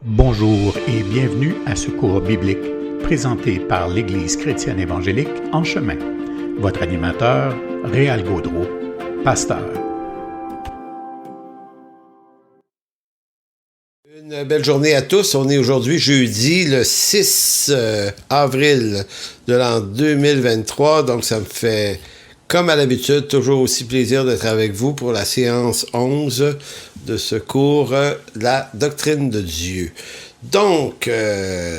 Bonjour et bienvenue à ce cours biblique présenté par l'Église chrétienne évangélique En Chemin. Votre animateur, Réal Gaudreau, pasteur. Une belle journée à tous. On est aujourd'hui jeudi, le 6 avril de l'an 2023. Donc, ça me fait, comme à l'habitude, toujours aussi plaisir d'être avec vous pour la séance 11 de ce cours, la doctrine de Dieu. Donc,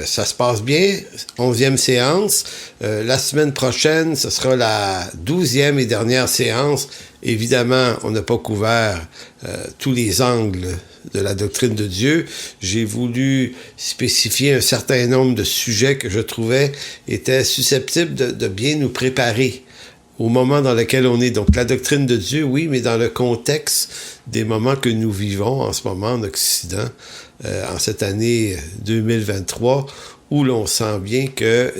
ça se passe bien, 11e séance. La semaine prochaine, ce sera la 12e et dernière séance. Évidemment, on n'a pas couvert tous les angles de la doctrine de Dieu. J'ai voulu spécifier un certain nombre de sujets que je trouvais étaient susceptibles de bien nous préparer au moment dans lequel on est. Donc, la doctrine de Dieu, oui, mais dans le contexte des moments que nous vivons en ce moment en Occident, en cette année 2023, où l'on sent bien que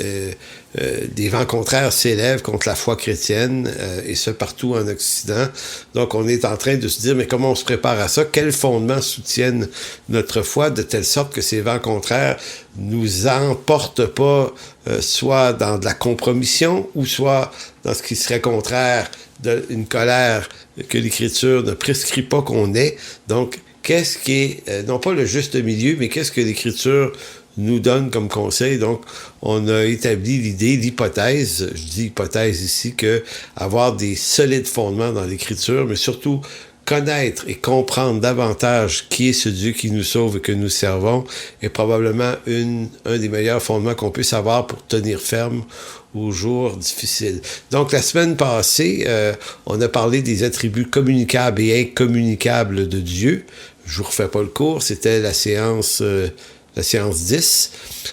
des vents contraires s'élèvent contre la foi chrétienne, et ce partout en Occident. Donc, on est en train de se dire, mais comment on se prépare à ça? Quels fondements soutiennent notre foi de telle sorte que ces vents contraires nous emportent pas soit dans de la compromission ou soit dans ce qui serait contraire d'une colère que l'Écriture ne prescrit pas qu'on ait. Donc, qu'est-ce qui est, non pas le juste milieu, mais qu'est-ce que l'Écriture nous donne comme conseil? Donc, on a établi l'hypothèse, je dis hypothèse ici, que avoir des solides fondements dans l'Écriture, mais surtout connaître et comprendre davantage qui est ce Dieu qui nous sauve et que nous servons est probablement un des meilleurs fondements qu'on puisse avoir pour tenir ferme aux jours difficiles. Donc, la semaine passée, on a parlé des attributs communicables et incommunicables de Dieu. Je vous refais pas le cours, c'était la séance 10.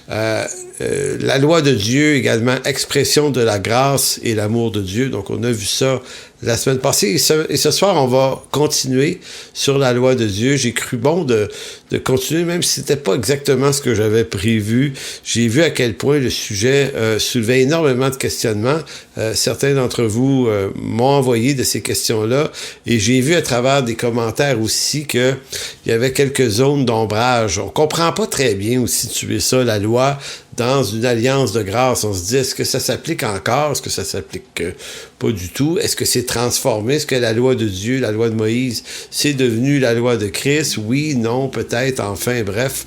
La loi de Dieu, également, expression de la grâce et l'amour de Dieu. Donc, on a vu ça la semaine passée. Et ce soir, on va continuer sur la loi de Dieu. J'ai cru bon de continuer, même si c'était pas exactement ce que j'avais prévu. J'ai vu à quel point le sujet soulevait énormément de questionnements. Certains d'entre vous m'ont envoyé de ces questions-là. Et j'ai vu à travers des commentaires aussi qu'il y avait quelques zones d'ombrage. On comprend pas très bien où situer ça, la loi, dans une alliance de grâce. On se dit, est-ce que ça s'applique encore? Est-ce que ça s'applique pas du tout? Est-ce que c'est transformé? Est-ce que la loi de Dieu, la loi de Moïse, c'est devenu la loi de Christ? Oui, non, peut-être, enfin, bref.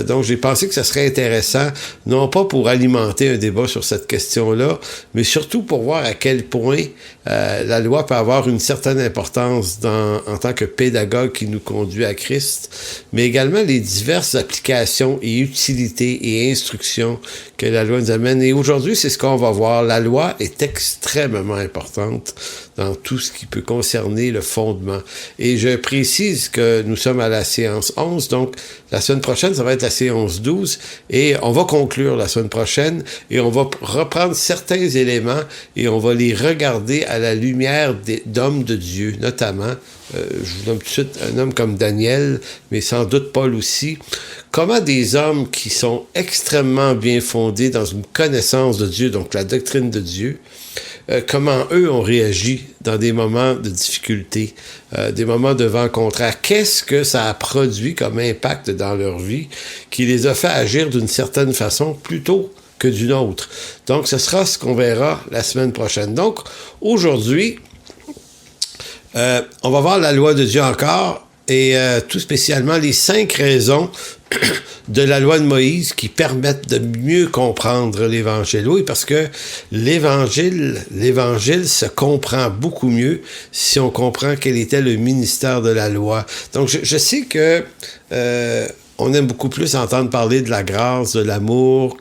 Donc, j'ai pensé que ça serait intéressant, non pas pour alimenter un débat sur cette question-là, mais surtout pour voir à quel point la loi peut avoir une certaine importance en tant que pédagogue qui nous conduit à Christ, mais également les diverses applications et utilités et instructions que la loi nous amène. Et aujourd'hui, c'est ce qu'on va voir. La loi est extrêmement importante dans tout ce qui peut concerner le fondement. Et je précise que nous sommes à la séance 11, donc la semaine prochaine, ça va être la séance 12, et on va conclure la semaine prochaine, et on va reprendre certains éléments, et on va les regarder à la lumière d'hommes de Dieu, notamment, je vous donne tout de suite un homme comme Daniel, mais sans doute Paul aussi. Comment des hommes qui sont extrêmement bien fondés dans une connaissance de Dieu, donc la doctrine de Dieu, comment eux ont réagi dans des moments de difficulté, des moments de vent contraire. Qu'est-ce que ça a produit comme impact dans leur vie qui les a fait agir d'une certaine façon plutôt que d'une autre? Donc, ce sera ce qu'on verra la semaine prochaine. Donc, aujourd'hui, on va voir la loi de Dieu encore, et tout spécialement les 5 raisons de la loi de Moïse qui permettent de mieux comprendre l'Évangile. Oui, parce que l'Évangile se comprend beaucoup mieux si on comprend quel était le ministère de la loi. Donc, je sais que on aime beaucoup plus entendre parler de la grâce, de l'amour,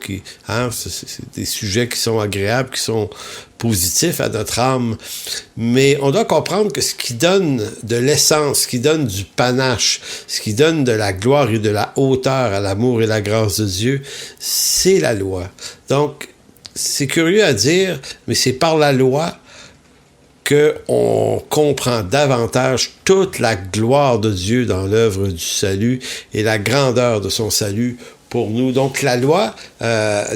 c'est des sujets qui sont agréables, qui sont positifs à notre âme. Mais on doit comprendre que ce qui donne de l'essence, ce qui donne du panache, ce qui donne de la gloire et de la hauteur à l'amour et la grâce de Dieu, c'est la loi. Donc, c'est curieux à dire, mais c'est par la loi qu'on comprend davantage toute la gloire de Dieu dans l'œuvre du salut et la grandeur de son salut pour nous. Donc, la loi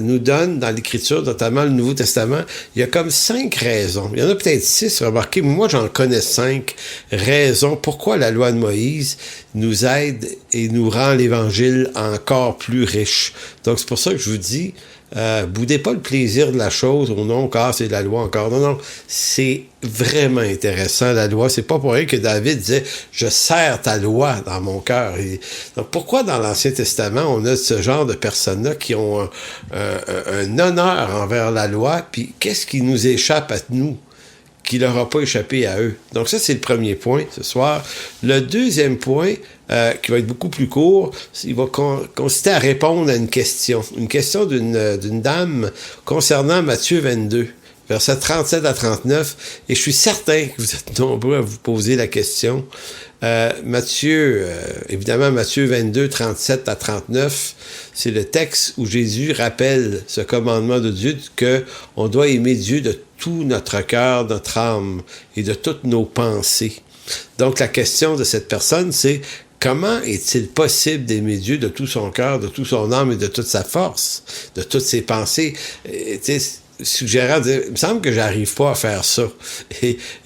nous donne, dans l'Écriture, notamment le Nouveau Testament, il y a comme 5 raisons. Il y en a peut-être 6, remarquez, mais moi, j'en connais 5 raisons pourquoi la loi de Moïse nous aide et nous rend l'Évangile encore plus riche. Donc, c'est pour ça que je vous dis, boudez pas le plaisir de la chose au nom, car c'est de la loi encore. Non, c'est vraiment intéressant, la loi. C'est pas pour rien que David disait, je serre ta loi dans mon cœur. Donc, pourquoi dans l'Ancien Testament, on a ce genre de personnes-là qui ont un honneur envers la loi, puis qu'est-ce qui nous échappe à nous, qui leur a pas échappé à eux? Donc ça, c'est le premier point ce soir. Le deuxième point, qui va être beaucoup plus court, il va consister à répondre à une question d'une dame concernant Matthieu 22, versets 37 à 39, et je suis certain que vous êtes nombreux à vous poser la question. Évidemment, Matthieu 22, 37 à 39, c'est le texte où Jésus rappelle ce commandement de Dieu qu'on doit aimer Dieu de tout notre cœur, notre âme et de toutes nos pensées. Donc, la question de cette personne, c'est comment est-il possible d'aimer Dieu de tout son cœur, de tout son âme et de toute sa force, de toutes ses pensées? Suggérant de dire, il me semble que j'arrive pas à faire ça.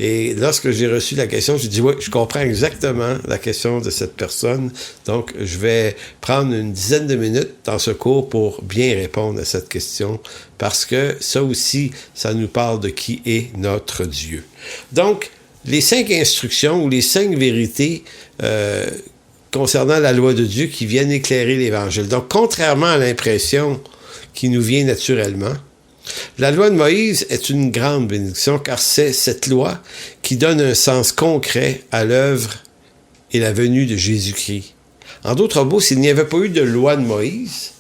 Et lorsque j'ai reçu la question, j'ai dit, oui, je comprends exactement la question de cette personne. Donc, je vais prendre une dizaine de minutes dans ce cours pour bien répondre à cette question, parce que ça aussi, ça nous parle de qui est notre Dieu. Donc, les 5 instructions ou les 5 vérités concernant la loi de Dieu qui viennent éclairer l'Évangile. Donc, contrairement à l'impression qui nous vient naturellement, la loi de Moïse est une grande bénédiction car c'est cette loi qui donne un sens concret à l'œuvre et la venue de Jésus-Christ. En d'autres mots, s'il n'y avait pas eu de loi de Moïse,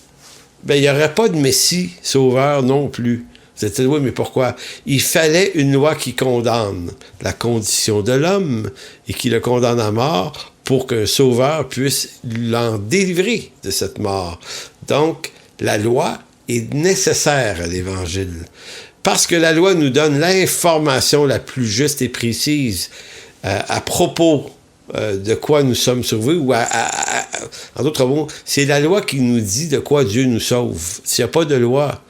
il n'y aurait pas de Messie sauveur non plus. Vous êtes dit, oui, mais pourquoi? Il fallait une loi qui condamne la condition de l'homme et qui le condamne à mort pour qu'un sauveur puisse l'en délivrer de cette mort. Donc, la loi est nécessaire à l'Évangile. Parce que la loi nous donne l'information la plus juste et précise à propos de quoi nous sommes sauvés, ou en d'autres mots, c'est la loi qui nous dit de quoi Dieu nous sauve. S'il n'y a pas de loi,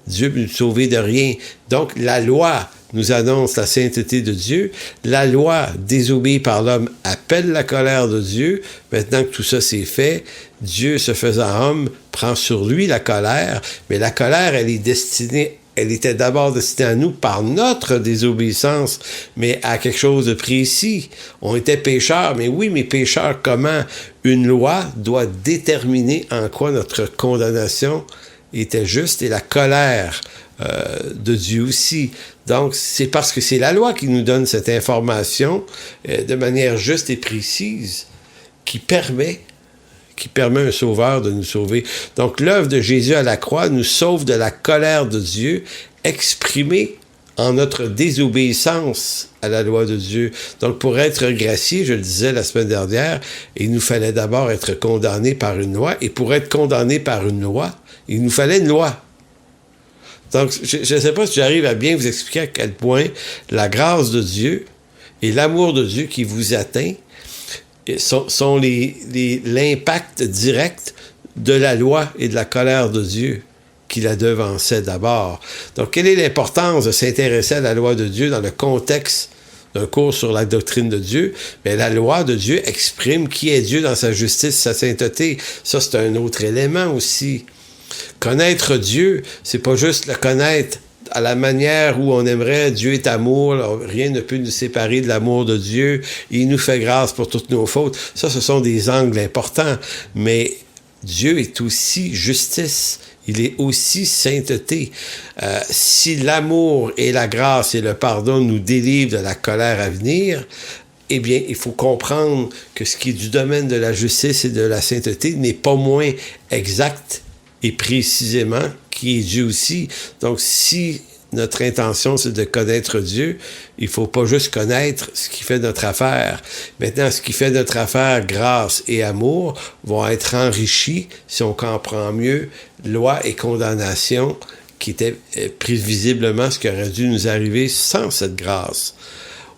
Dieu peut nous sauver de rien. Donc, la loi nous annonce la sainteté de Dieu. La loi désobéie par l'homme appelle la colère de Dieu. Maintenant que tout ça c'est fait, Dieu, se faisant homme, prend sur lui la colère. Mais la colère, elle était d'abord destinée à nous par notre désobéissance, mais à quelque chose de précis. On était pécheurs, mais oui, mais pécheurs comment? Une loi doit déterminer en quoi notre condamnation était juste et la colère de Dieu aussi. Donc, c'est parce que c'est la loi qui nous donne cette information de manière juste et précise qui permet un sauveur de nous sauver. Donc, l'œuvre de Jésus à la croix nous sauve de la colère de Dieu exprimée en notre désobéissance à la loi de Dieu. Donc, pour être gracié, je le disais la semaine dernière, il nous fallait d'abord être condamné par une loi, et pour être condamné par une loi, il nous fallait une loi. Donc, je ne sais pas si j'arrive à bien vous expliquer à quel point la grâce de Dieu et l'amour de Dieu qui vous atteint sont l'impact direct de la loi et de la colère de Dieu qui la devançait d'abord. Donc, quelle est l'importance de s'intéresser à la loi de Dieu dans le contexte d'un cours sur la doctrine de Dieu? Mais la loi de Dieu exprime qui est Dieu dans sa justice, sa sainteté. Ça, c'est un autre élément aussi. Connaître Dieu, c'est pas juste le connaître à la manière où on aimerait. Dieu est amour, alors rien ne peut nous séparer de l'amour de Dieu. Il nous fait grâce pour toutes nos fautes. Ça, ce sont des angles importants. Mais Dieu est aussi justice. Il est aussi sainteté. Si l'amour et la grâce et le pardon nous délivrent de la colère à venir, eh bien, il faut comprendre que ce qui est du domaine de la justice et de la sainteté n'est pas moins exact et précisément qui est Dieu aussi. Donc, si notre intention, c'est de connaître Dieu, il faut pas juste connaître ce qui fait notre affaire. Maintenant, ce qui fait notre affaire, grâce et amour, vont être enrichis si on comprend mieux loi et condamnation qui était prévisiblement ce qui aurait dû nous arriver sans cette grâce.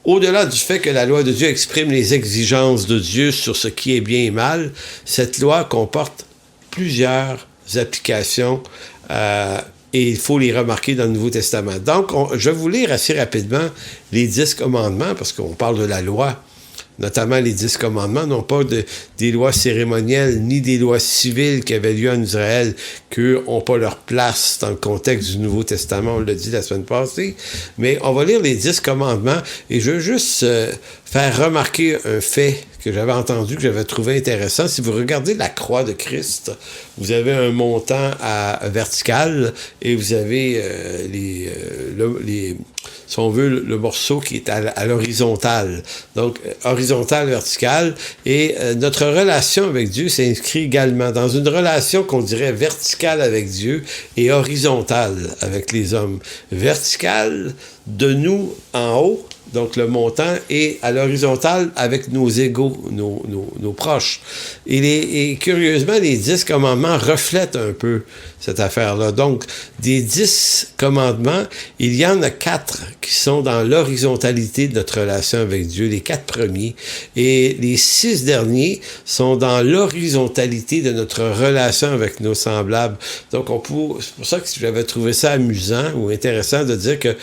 Au-delà du fait que la loi de Dieu exprime les exigences de Dieu sur ce qui est bien et mal, cette loi comporte plusieurs applications et il faut les remarquer dans le Nouveau Testament. Donc, je vais vous lire assez rapidement les 10 commandements parce qu'on parle de la loi notamment les 10 commandements, non pas des lois cérémonielles ni des lois civiles qui avaient lieu en Israël, qu'eux n'ont pas leur place dans le contexte du Nouveau Testament, on l'a dit la semaine passée, mais on va lire les 10 commandements, et je veux juste faire remarquer un fait que j'avais entendu, que j'avais trouvé intéressant. Si vous regardez la croix de Christ, vous avez un montant vertical, et vous avez si on veut, le morceau qui est à l'horizontale. Donc, horizontal, vertical. Et notre relation avec Dieu s'inscrit également dans une relation qu'on dirait verticale avec Dieu et horizontale avec les hommes. Verticale, de nous en haut, donc le montant, et à l'horizontale avec nos égaux, nos proches. Et curieusement, les 10 commandements reflètent un peu cette affaire-là. Donc, des 10 commandements, il y en a 4 qui sont dans l'horizontalité de notre relation avec Dieu, les 4 premiers. Et les 6 derniers sont dans l'horizontalité de notre relation avec nos semblables. Donc, c'est pour ça que j'avais trouvé ça amusant ou intéressant de dire que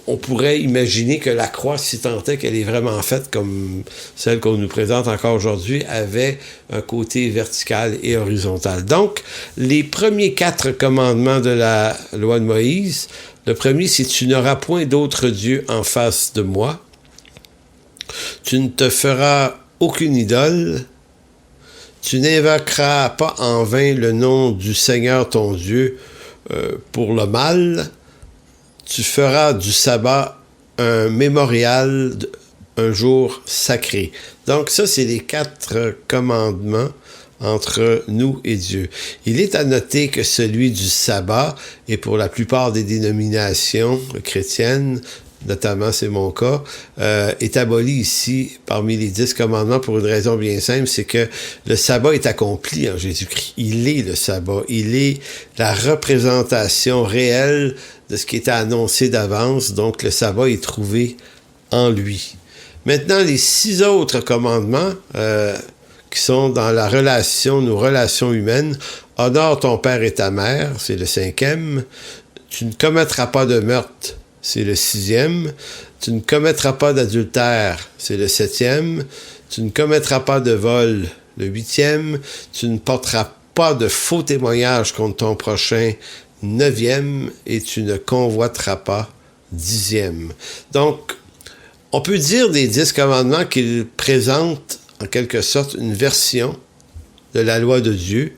on pourrait imaginer que la croix, si tant est qu'elle est vraiment faite comme celle qu'on nous présente encore aujourd'hui, avait un côté vertical et horizontal. Donc, les premiers 4 commandements de la loi de Moïse, le premier, c'est « Tu n'auras point d'autre Dieu en face de moi. Tu ne te feras aucune idole. Tu n'invoqueras pas en vain le nom du Seigneur ton Dieu pour le mal. Tu feras du sabbat un mémorial, un jour sacré. » Donc ça, c'est les 4 commandements entre nous et Dieu. Il est à noter que celui du sabbat, et pour la plupart des dénominations chrétiennes, notamment c'est mon cas, est aboli ici parmi les 10 commandements pour une raison bien simple, c'est que le sabbat est accompli en Jésus-Christ. Il est le sabbat. Il est la représentation réelle de ce qui était annoncé d'avance. Donc le sabbat est trouvé en lui. Maintenant, les 6 autres commandements qui sont dans la relation, nos relations humaines. Honore ton père et ta mère, c'est le 5e. Tu ne commettras pas de meurtre, c'est le 6e. Tu ne commettras pas d'adultère, c'est le 7e. Tu ne commettras pas de vol, le 8e. Tu ne porteras pas de faux témoignages contre ton prochain, 9e. Et tu ne convoiteras pas, 10e. Donc, on peut dire des 10 commandements qu'ils présentent en quelque sorte une version de la loi de Dieu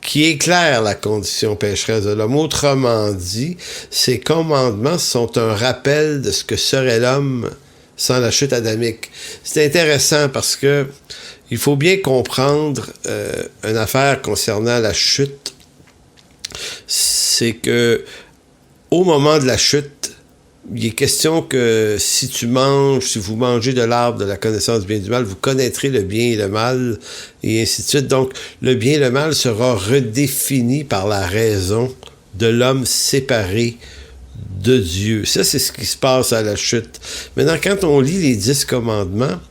qui éclaire la condition pécheresse de l'homme. Autrement dit, ces commandements sont un rappel de ce que serait l'homme sans la chute adamique. C'est intéressant parce que il faut bien comprendre une affaire concernant la chute. C'est que au moment de la chute, il est question que si vous mangez de l'arbre de la connaissance du bien et du mal, vous connaîtrez le bien et le mal, et ainsi de suite. Donc, le bien et le mal sera redéfini par la raison de l'homme séparé de Dieu. Ça, c'est ce qui se passe à la chute. Maintenant, quand on lit les 10 commandements,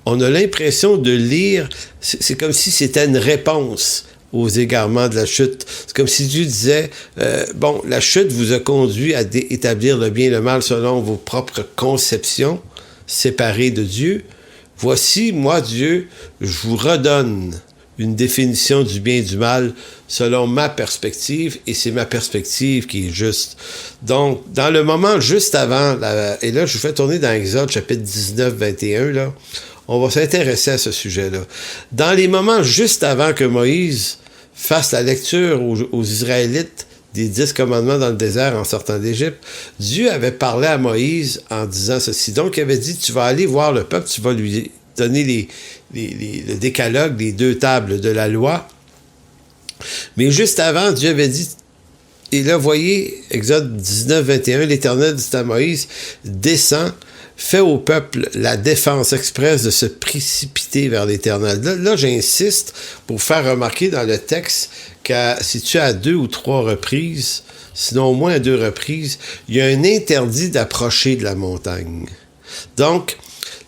on a l'impression de lire, c'est comme si c'était une réponse aux égarements de la chute. C'est comme si Dieu disait, la chute vous a conduit à établir le bien et le mal selon vos propres conceptions, séparées de Dieu. Voici, moi, Dieu, je vous redonne une définition du bien et du mal selon ma perspective, et c'est ma perspective qui est juste. Donc, dans le moment juste avant, et là, je vous fais tourner dans Exode, chapitre 19, 21, là, on va s'intéresser à ce sujet-là. Dans les moments juste avant que Moïse fasse la lecture aux Israélites des 10 commandements dans le désert en sortant d'Égypte, Dieu avait parlé à Moïse en disant ceci. Donc, il avait dit, tu vas aller voir le peuple, tu vas lui donner le décalogue, les 2 tables de la loi. Mais juste avant, Dieu avait dit, et là, voyez, Exode 19, 21, l'Éternel dit à Moïse, descends, fais au peuple la défense expresse de se précipiter vers l'Éternel. Là, j'insiste pour faire remarquer dans le texte que si tu as 2 ou 3 reprises, sinon au moins à 2 reprises, il y a un interdit d'approcher de la montagne. Donc,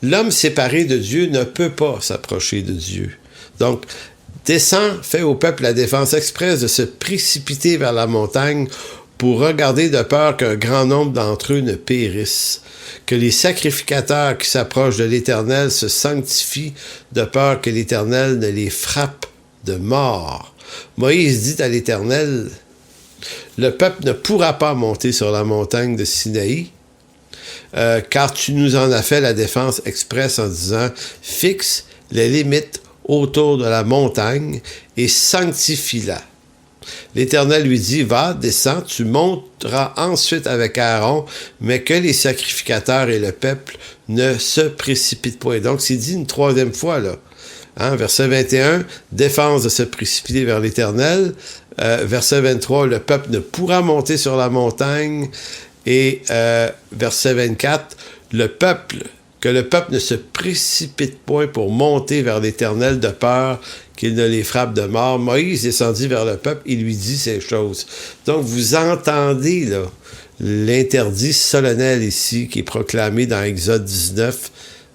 l'homme séparé de Dieu ne peut pas s'approcher de Dieu. Donc, descends, fais au peuple la défense expresse de se précipiter vers la montagne pour regarder de peur qu'un grand nombre d'entre eux ne périssent, que les sacrificateurs qui s'approchent de l'Éternel se sanctifient de peur que l'Éternel ne les frappe de mort. Moïse dit à l'Éternel, « Le peuple ne pourra pas monter sur la montagne de Sinaï, car tu nous en as fait la défense expresse en disant, fixe les limites autour de la montagne et sanctifie-la. » L'Éternel lui dit, « Va, descends, tu monteras ensuite avec Aaron, mais que les sacrificateurs et le peuple ne se précipitent point. » Donc, c'est dit une troisième fois, là. Hein, verset 21, défense de se précipiter vers l'Éternel. Verset 23, le peuple ne pourra monter sur la montagne. Et verset 24, que le peuple ne se précipite point pour monter vers l'Éternel de peur qu'il ne les frappe de mort. Moïse descendit vers le peuple, il lui dit ces choses. Donc, vous entendez là l'interdit solennel ici qui est proclamé dans Exode 19,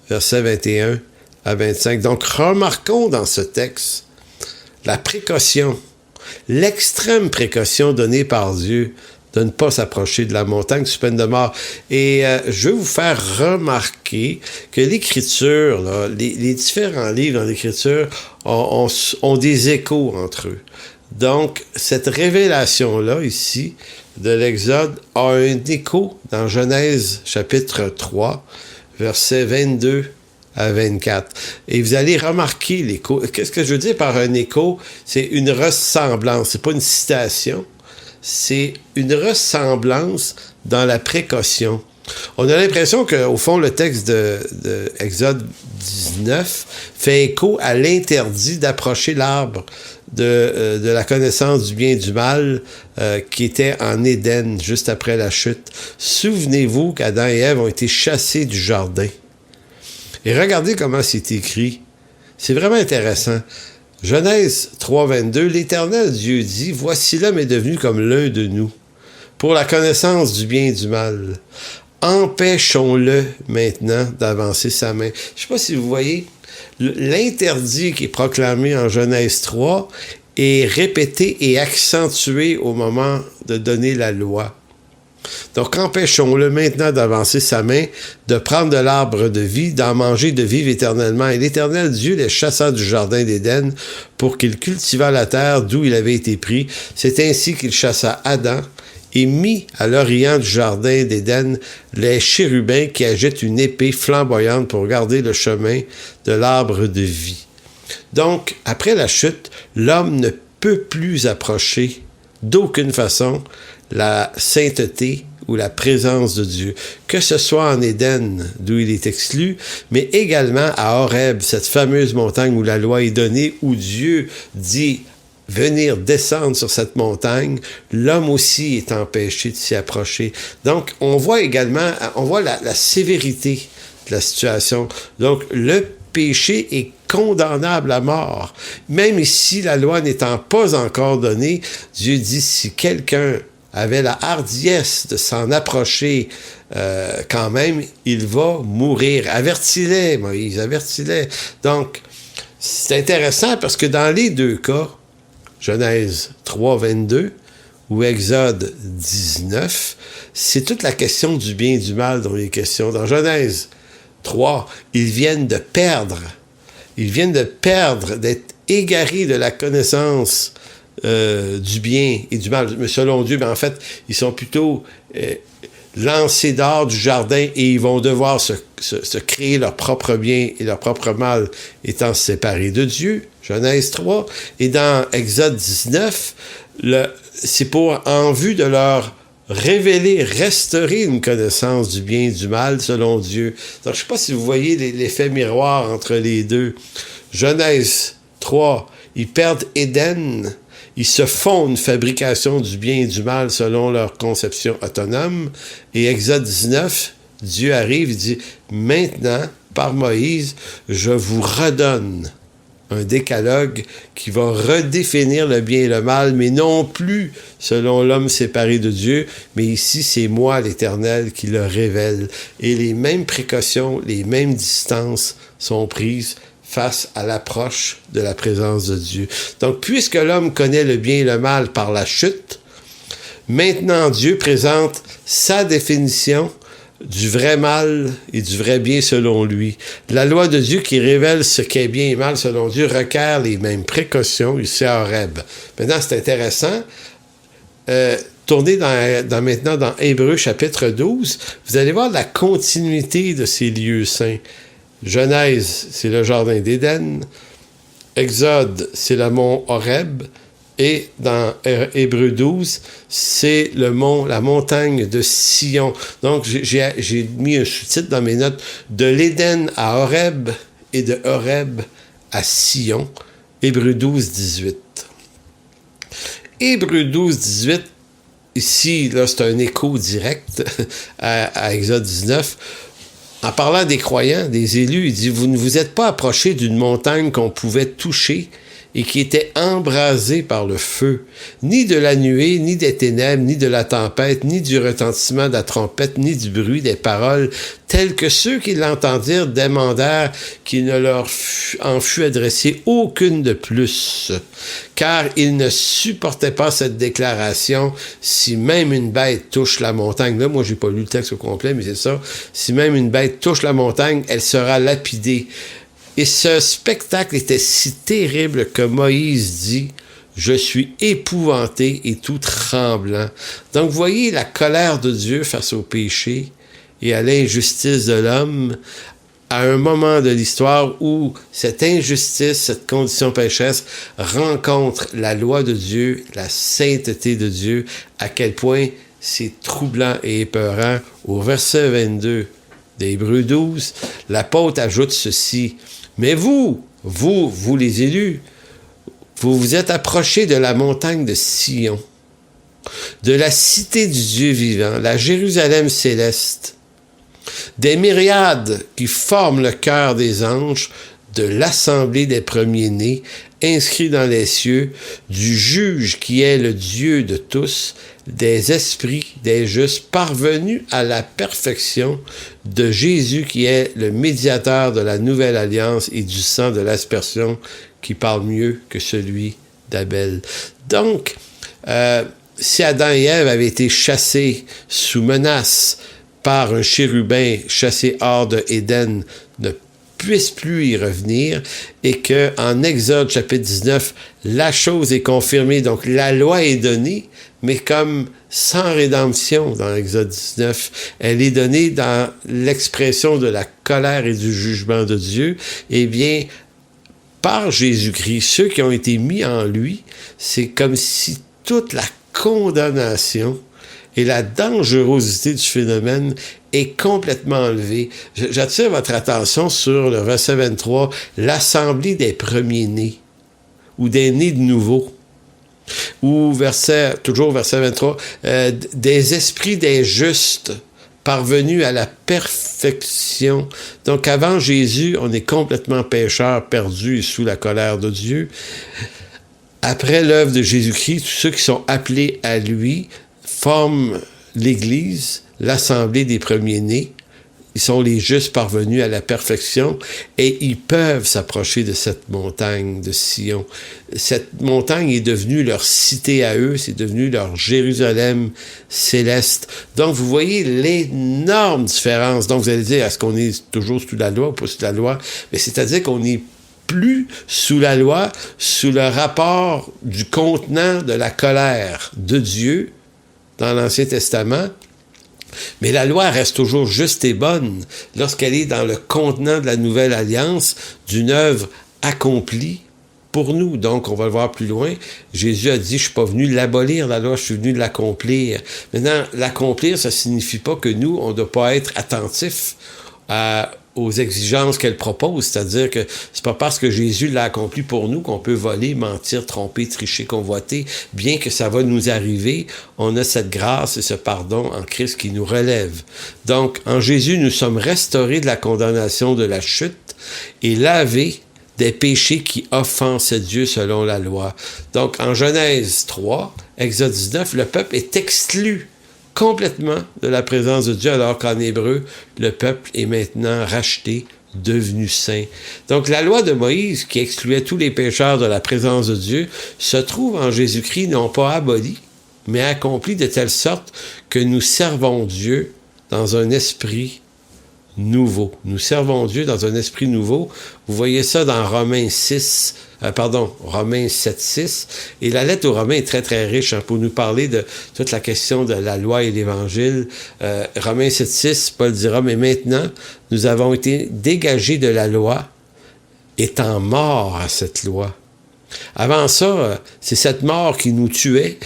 versets 21 à 25. Donc, remarquons dans ce texte la précaution, l'extrême précaution donnée par Dieu de ne pas s'approcher de la montagne sous peine de mort. Et je veux vous faire remarquer que l'Écriture, là, les différents livres dans l'Écriture ont des échos entre eux. Donc, cette révélation-là, ici, de l'Exode, a un écho dans Genèse, chapitre 3, versets 22 à 24. Et vous allez remarquer l'écho. Qu'est-ce que je veux dire par un écho? C'est une ressemblance, c'est pas une citation. C'est une ressemblance dans la précaution. On a l'impression qu'au fond, le texte de Exode 19 fait écho à l'interdit d'approcher l'arbre de la connaissance du bien et du mal qui était en Éden, juste après la chute. Souvenez-vous qu'Adam et Ève ont été chassés du jardin. Et regardez comment c'est écrit. C'est vraiment intéressant. Genèse 3, 22, l'Éternel Dieu dit, « Voici l'homme est devenu comme l'un de nous, pour la connaissance du bien et du mal. Empêchons-le maintenant d'avancer sa main. » Je ne sais pas si vous voyez, l'interdit qui est proclamé en Genèse 3 est répété et accentué au moment de donner la loi. Donc, empêchons-le maintenant d'avancer sa main, de prendre de l'arbre de vie, d'en manger, de vivre éternellement. Et l'Éternel Dieu les chassa du jardin d'Éden pour qu'il cultivât la terre d'où il avait été pris. C'est ainsi qu'il chassa Adam et mit à l'orient du jardin d'Éden les chérubins qui agitent une épée flamboyante pour garder le chemin de l'arbre de vie. Donc, après la chute, l'homme ne peut plus approcher d'aucune façon la sainteté ou la présence de Dieu, que ce soit en Éden, d'où il est exclu, mais également à Horeb, cette fameuse montagne où la loi est donnée, où Dieu dit venir descendre sur cette montagne, l'homme aussi est empêché de s'y approcher. Donc, on voit également, la sévérité de la situation. Donc, le péché est condamnable à mort. Même ici, la loi n'étant pas encore donnée, Dieu dit, si quelqu'un avait la hardiesse de s'en approcher quand même, il va mourir. Avertis-les, Moïse, avertis-les. Donc, c'est intéressant parce que dans les deux cas, Genèse 3, 22 ou Exode 19, c'est toute la question du bien et du mal dont il est question. Dans Genèse 3, ils viennent de perdre, d'être égarés de la connaissance du bien et du mal. Mais selon Dieu, en fait, ils sont plutôt lancés dehors du jardin et ils vont devoir se créer leur propre bien et leur propre mal étant séparés de Dieu. Genèse 3. Et dans Exode 19, c'est en vue de leur révéler, restaurer une connaissance du bien et du mal selon Dieu. Donc, je ne sais pas si vous voyez l'effet miroir entre les deux. Genèse 3, ils perdent Éden. Ils se font une fabrication du bien et du mal selon leur conception autonome. Et Exode 19, Dieu arrive, il dit, « Maintenant, par Moïse, je vous redonne un décalogue qui va redéfinir le bien et le mal, mais non plus selon l'homme séparé de Dieu, mais ici, c'est moi, l'Éternel, qui le révèle. » Et les mêmes précautions, les mêmes distances sont prises face à l'approche de la présence de Dieu. Donc, puisque l'homme connaît le bien et le mal par la chute, Maintenant, Dieu présente sa définition du vrai mal et du vrai bien selon lui. La loi de Dieu qui révèle ce qui est bien et mal selon Dieu requiert les mêmes précautions ici à Horeb. Maintenant, c'est intéressant. Tournez maintenant dans Hébreux chapitre 12, vous allez voir la continuité de ces lieux saints. Genèse, c'est le jardin d'Éden. Exode, c'est le mont Horeb. Et dans Hébreux 12, c'est la montagne de Sion. Donc, j'ai mis un sous-titre dans mes notes, de l'Éden à Horeb et de Horeb à Sion. Hébreux 12, 18. Hébreux 12, 18, ici, là, c'est un écho direct à Exode 19. En parlant des croyants, des élus, il dit « Vous ne vous êtes pas approchés d'une montagne qu'on pouvait toucher et qui était embrasée par le feu, ni de la nuée, ni des ténèbres, ni de la tempête, ni du retentissement de la trompette, ni du bruit des paroles, tels que ceux qui l'entendirent demandèrent qu'il ne leur en fût adressé aucune de plus, car ils ne supportaient pas cette déclaration, si même une bête touche la montagne. » Là, moi, j'ai pas lu le texte au complet, mais c'est ça. « Si même une bête touche la montagne, elle sera lapidée. » Et ce spectacle était si terrible que Moïse dit « Je suis épouvanté et tout tremblant. » Donc, vous voyez la colère de Dieu face au péché et à l'injustice de l'homme à un moment de l'histoire où cette injustice, cette condition pécheresse rencontre la loi de Dieu, la sainteté de Dieu, à quel point c'est troublant et épeurant. Au verset 22 d'Hébreux 12, l'apôtre ajoute ceci. Mais vous les élus, vous vous êtes approchés de la montagne de Sion, de la cité du Dieu vivant, la Jérusalem céleste, des myriades qui forment le cœur des anges, de l'assemblée des premiers-nés, inscrits dans les cieux, du juge qui est le Dieu de tous, des esprits des justes parvenus à la perfection, de Jésus qui est le médiateur de la nouvelle alliance et du sang de l'aspersion qui parle mieux que celui d'Abel. Donc, si Adam et Ève avaient été chassés sous menace par un chérubin chassé hors de Éden, ne puisse plus y revenir, et que en Exode chapitre 19, la chose est confirmée, donc la loi est donnée, mais comme sans rédemption dans Exode 19, elle est donnée dans l'expression de la colère et du jugement de Dieu, eh bien, par Jésus-Christ, ceux qui ont été mis en lui, c'est comme si toute la condamnation et la dangerosité du phénomène est complètement enlevée. J'attire votre attention sur le verset 23, l'assemblée des premiers-nés, ou des nés de nouveau. Ou toujours verset 23, des esprits des justes parvenus à la perfection. Donc avant Jésus, on est complètement pécheurs, perdus et sous la colère de Dieu. Après l'œuvre de Jésus-Christ, tous ceux qui sont appelés à lui forment l'Église, l'assemblée des premiers-nés. Ils sont les justes parvenus à la perfection et ils peuvent s'approcher de cette montagne de Sion. Cette montagne est devenue leur cité à eux, c'est devenu leur Jérusalem céleste. Donc, vous voyez l'énorme différence. Donc, vous allez dire, est-ce qu'on est toujours sous la loi ou pas sous la loi? Mais c'est-à-dire qu'on n'est plus sous la loi, sous le rapport du contenant de la colère de Dieu dans l'Ancien Testament. Mais la loi reste toujours juste et bonne lorsqu'elle est dans le contenant de la nouvelle alliance, d'une œuvre accomplie pour nous. Donc, on va le voir plus loin. Jésus a dit, je suis pas venu l'abolir, la loi, je suis venu l'accomplir. Maintenant, l'accomplir, ça signifie pas que nous, on ne doit pas être attentifs aux exigences qu'elle propose, c'est-à-dire que c'est pas parce que Jésus l'a accompli pour nous qu'on peut voler, mentir, tromper, tricher, convoiter, bien que ça va nous arriver, on a cette grâce et ce pardon en Christ qui nous relève. Donc, en Jésus, nous sommes restaurés de la condamnation de la chute et lavés des péchés qui offensaient Dieu selon la loi. Donc, en Genèse 3, Exode 19, le peuple est exclu complètement de la présence de Dieu, alors qu'en hébreu, le peuple est maintenant racheté, devenu saint. Donc, la loi de Moïse, qui excluait tous les pécheurs de la présence de Dieu, se trouve en Jésus-Christ, non pas abolie, mais accomplie de telle sorte que nous servons Dieu dans un esprit nouveau. Nous servons Dieu dans un esprit nouveau. Vous voyez ça dans Romains 7, 6. Et la lettre aux Romains est très, très riche pour nous parler de toute la question de la loi et l'Évangile. Romains 7, 6, Paul dira, mais maintenant, nous avons été dégagés de la loi, étant morts à cette loi. Avant ça, c'est cette mort qui nous tuait.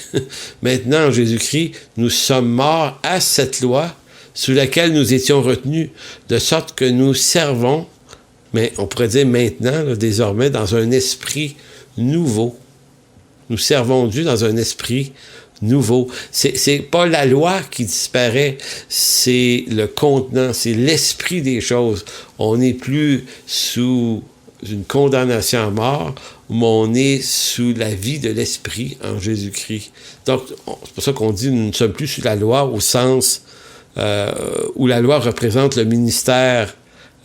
Maintenant, en Jésus-Christ, nous sommes morts à cette loi sous laquelle nous étions retenus, de sorte que nous servons, mais on pourrait dire maintenant, là, désormais, dans un esprit nouveau. Nous servons Dieu dans un esprit nouveau. C'est pas la loi qui disparaît, c'est le contenant, c'est l'esprit des choses. On n'est plus sous une condamnation à mort, mais on est sous la vie de l'esprit en Jésus-Christ. Donc, c'est pour ça qu'on dit nous ne sommes plus sous la loi au sens où la loi représente le ministère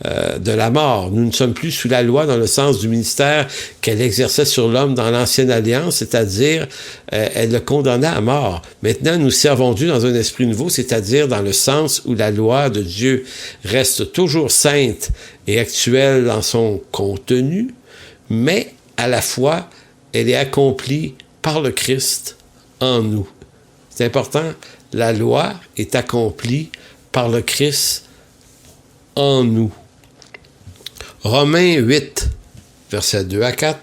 de la mort. Nous ne sommes plus sous la loi dans le sens du ministère qu'elle exerçait sur l'homme dans l'Ancienne Alliance, c'est-à-dire elle le condamnait à mort. Maintenant, nous servons Dieu dans un esprit nouveau, c'est-à-dire dans le sens où la loi de Dieu reste toujours sainte et actuelle dans son contenu, mais à la fois, elle est accomplie par le Christ en nous. C'est important. La loi est accomplie par le Christ en nous. Romains 8, versets 2 à 4,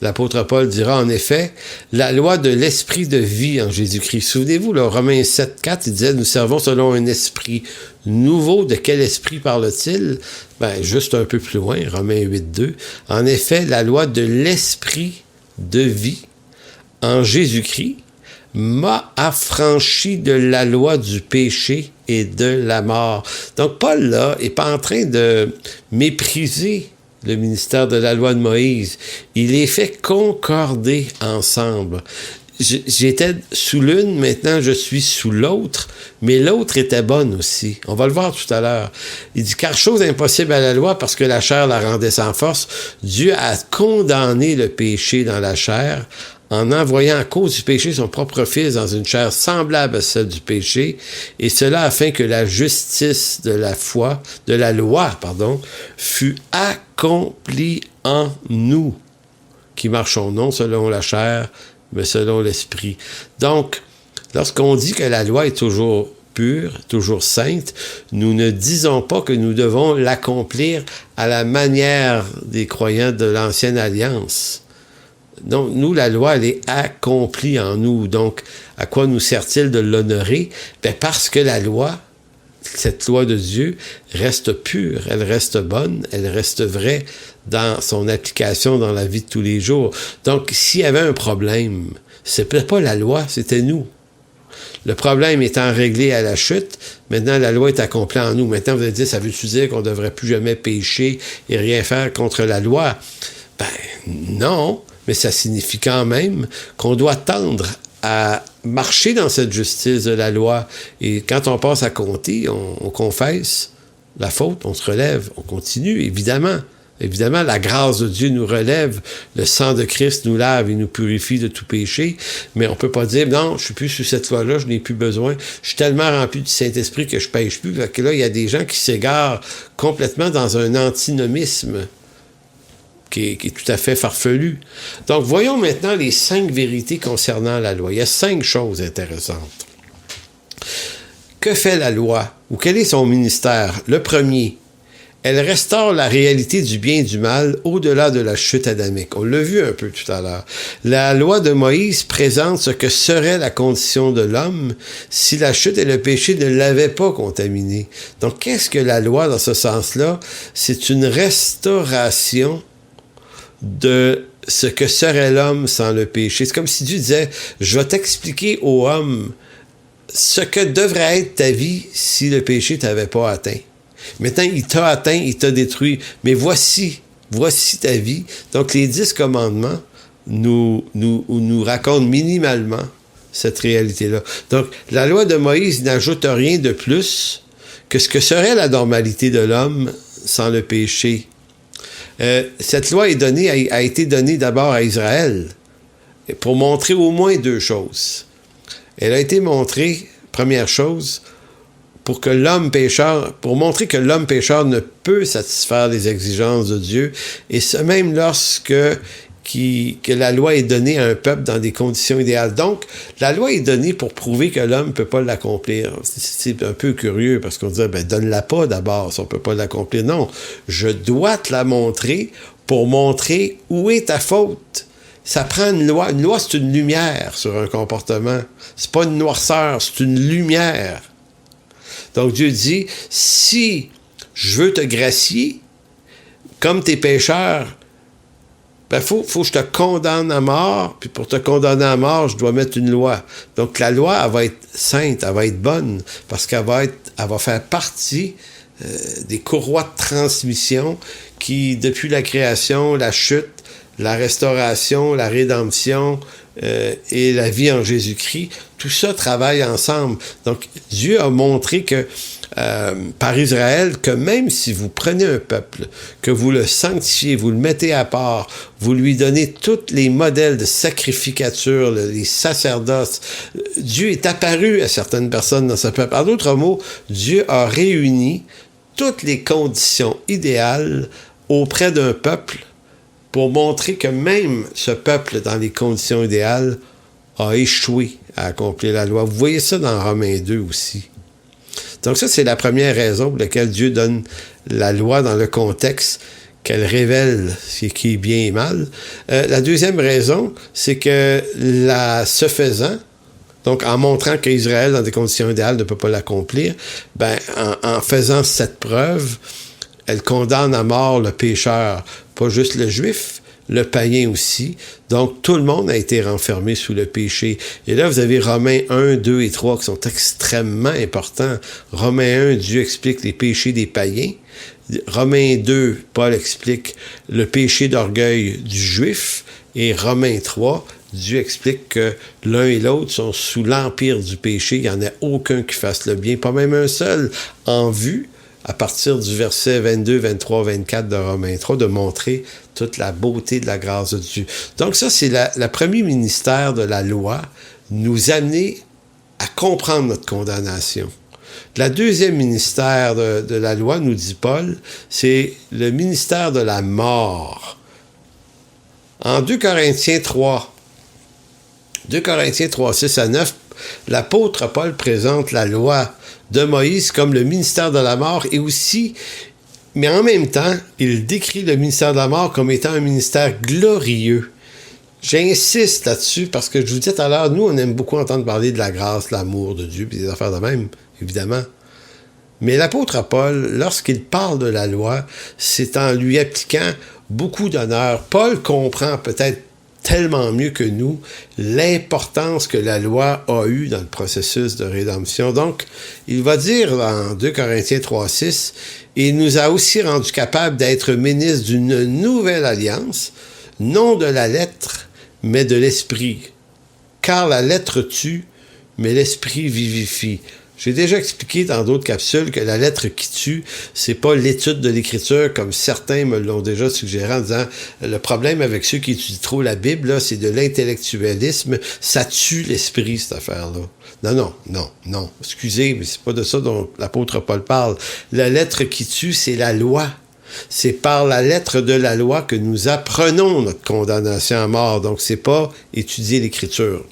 l'apôtre Paul dira en effet, la loi de l'esprit de vie en Jésus-Christ. Souvenez-vous, là, Romains 7, 4, il disait, nous servons selon un esprit nouveau. De quel esprit parle-t-il? Juste un peu plus loin, Romains 8, 2. En effet, la loi de l'esprit de vie en Jésus-Christ m'a affranchi de la loi du péché et de la mort. Donc, Paul, là, n'est pas en train de mépriser le ministère de la loi de Moïse. Il les fait concorder ensemble. J'étais sous l'une, maintenant je suis sous l'autre, mais l'autre était bonne aussi. On va le voir tout à l'heure. Il dit, car chose impossible à la loi, parce que la chair la rendait sans force, Dieu a condamné le péché dans la chair, en envoyant à cause du péché son propre Fils dans une chair semblable à celle du péché, et cela afin que la justice de la loi, fût accomplie en nous, qui marchons non selon la chair, mais selon l'esprit. Donc, lorsqu'on dit que la loi est toujours pure, toujours sainte, nous ne disons pas que nous devons l'accomplir à la manière des croyants de l'Ancienne Alliance. Donc, nous, la loi, elle est accomplie en nous. Donc, à quoi nous sert-il de l'honorer? Parce que la loi, cette loi de Dieu, reste pure, elle reste bonne, elle reste vraie dans son application dans la vie de tous les jours. Donc, s'il y avait un problème, c'était pas la loi, c'était nous. Le problème étant réglé à la chute, maintenant la loi est accomplie en nous. Maintenant, vous allez dire, ça veut-tu dire qu'on ne devrait plus jamais pécher et rien faire contre la loi? Non, mais ça signifie quand même qu'on doit tendre à marcher dans cette justice de la loi. Et quand on passe à compter, on confesse la faute, on se relève, on continue, évidemment. Évidemment, la grâce de Dieu nous relève, le sang de Christ nous lave et nous purifie de tout péché, mais on peut pas dire, non, je suis plus sous cette loi-là, je n'ai plus besoin, je suis tellement rempli du Saint-Esprit que je pêche plus. Fait que là, il y a des gens qui s'égarent complètement dans un antinomisme qui est tout à fait farfelu. Donc, voyons maintenant les 5 vérités concernant la loi. Il y a 5 choses intéressantes. Que fait la loi? Ou quel est son ministère? Le premier, elle restaure la réalité du bien et du mal au-delà de la chute adamique. On l'a vu un peu tout à l'heure. La loi de Moïse présente ce que serait la condition de l'homme si la chute et le péché ne l'avaient pas contaminé. Donc, qu'est-ce que la loi dans ce sens-là? C'est une restauration de ce que serait l'homme sans le péché. C'est comme si Dieu disait, je vais t'expliquer ô homme ce que devrait être ta vie si le péché t'avait pas atteint. Maintenant, il t'a atteint, il t'a détruit, mais voici ta vie. Donc, les 10 commandements nous racontent minimalement cette réalité-là. Donc, la loi de Moïse n'ajoute rien de plus que ce que serait la normalité de l'homme sans le péché. Cette loi a été donnée d'abord à Israël pour montrer au moins 2 choses. Elle a été montrée, première chose, pour montrer que l'homme pécheur ne peut satisfaire les exigences de Dieu, et ce même lorsque que la loi est donnée à un peuple dans des conditions idéales. Donc, la loi est donnée pour prouver que l'homme ne peut pas l'accomplir. C'est un peu curieux, parce qu'on dit, donne-la pas d'abord, si on ne peut pas l'accomplir. Non, je dois te la montrer pour montrer où est ta faute. Ça prend une loi. Une loi, c'est une lumière sur un comportement. C'est pas une noirceur, c'est une lumière. Donc, Dieu dit, si je veux te gracier, comme tes pécheurs, faut que je te condamne à mort, puis pour te condamner à mort, je dois mettre une loi. Donc, la loi, elle va être sainte, elle va être bonne, parce qu'elle va faire partie des courroies de transmission qui, depuis la création, la chute, la restauration, la rédemption et la vie en Jésus-Christ, tout ça travaille ensemble. Donc, Dieu a montré que par Israël, que même si vous prenez un peuple, que vous le sanctifiez, vous le mettez à part, vous lui donnez tous les modèles de sacrificature, les sacerdoces, Dieu est apparu à certaines personnes dans ce peuple. En d'autres mots, Dieu a réuni toutes les conditions idéales auprès d'un peuple pour montrer que même ce peuple, dans les conditions idéales, a échoué à accomplir la loi. Vous voyez ça dans Romains 2 aussi. Donc ça, c'est la première raison pour laquelle Dieu donne la loi dans le contexte qu'elle révèle ce qui est bien et mal. La deuxième raison, c'est que ce faisant, donc en montrant qu'Israël, dans des conditions idéales, ne peut pas l'accomplir, en faisant cette preuve, elle condamne à mort le pécheur, pas juste le juif, le païen aussi. Donc, tout le monde a été renfermé sous le péché. Et là, vous avez Romains 1, 2 et 3 qui sont extrêmement importants. Romains 1, Dieu explique les péchés des païens. Romains 2, Paul explique le péché d'orgueil du juif. Et Romains 3, Dieu explique que l'un et l'autre sont sous l'empire du péché. Il n'y en a aucun qui fasse le bien, pas même un seul, en vue, à partir du verset 22, 23, 24 de Romains 3, de montrer toute la beauté de la grâce de Dieu. Donc ça, c'est le premier ministère de la loi, nous amener à comprendre notre condamnation. Le deuxième ministère de la loi, nous dit Paul, c'est le ministère de la mort. En 2 Corinthiens 3, 6 à 9, l'apôtre Paul présente la loi de Moïse comme le ministère de la mort et aussi, mais en même temps, il décrit le ministère de la mort comme étant un ministère glorieux. J'insiste là-dessus parce que je vous disais tout à l'heure, nous, on aime beaucoup entendre parler de la grâce, l'amour de Dieu, puis des affaires de même, évidemment. Mais l'apôtre Paul, lorsqu'il parle de la loi, c'est en lui appliquant beaucoup d'honneur. Paul comprend peut-être tellement mieux que nous l'importance que la loi a eue dans le processus de rédemption. Donc, il va dire dans 2 Corinthiens 3,6, « Il nous a aussi rendus capables d'être ministres d'une nouvelle alliance, non de la lettre, mais de l'esprit. Car la lettre tue, mais l'esprit vivifie. » J'ai déjà expliqué dans d'autres capsules que la lettre qui tue, c'est pas l'étude de l'écriture comme certains me l'ont déjà suggéré en disant le problème avec ceux qui étudient trop la Bible, là, c'est de l'intellectualisme, ça tue l'esprit, cette affaire-là. Non. Excusez, mais c'est pas de ça dont l'apôtre Paul parle. La lettre qui tue, c'est la loi. C'est par la lettre de la loi que nous apprenons notre condamnation à mort. Donc, c'est pas étudier l'écriture.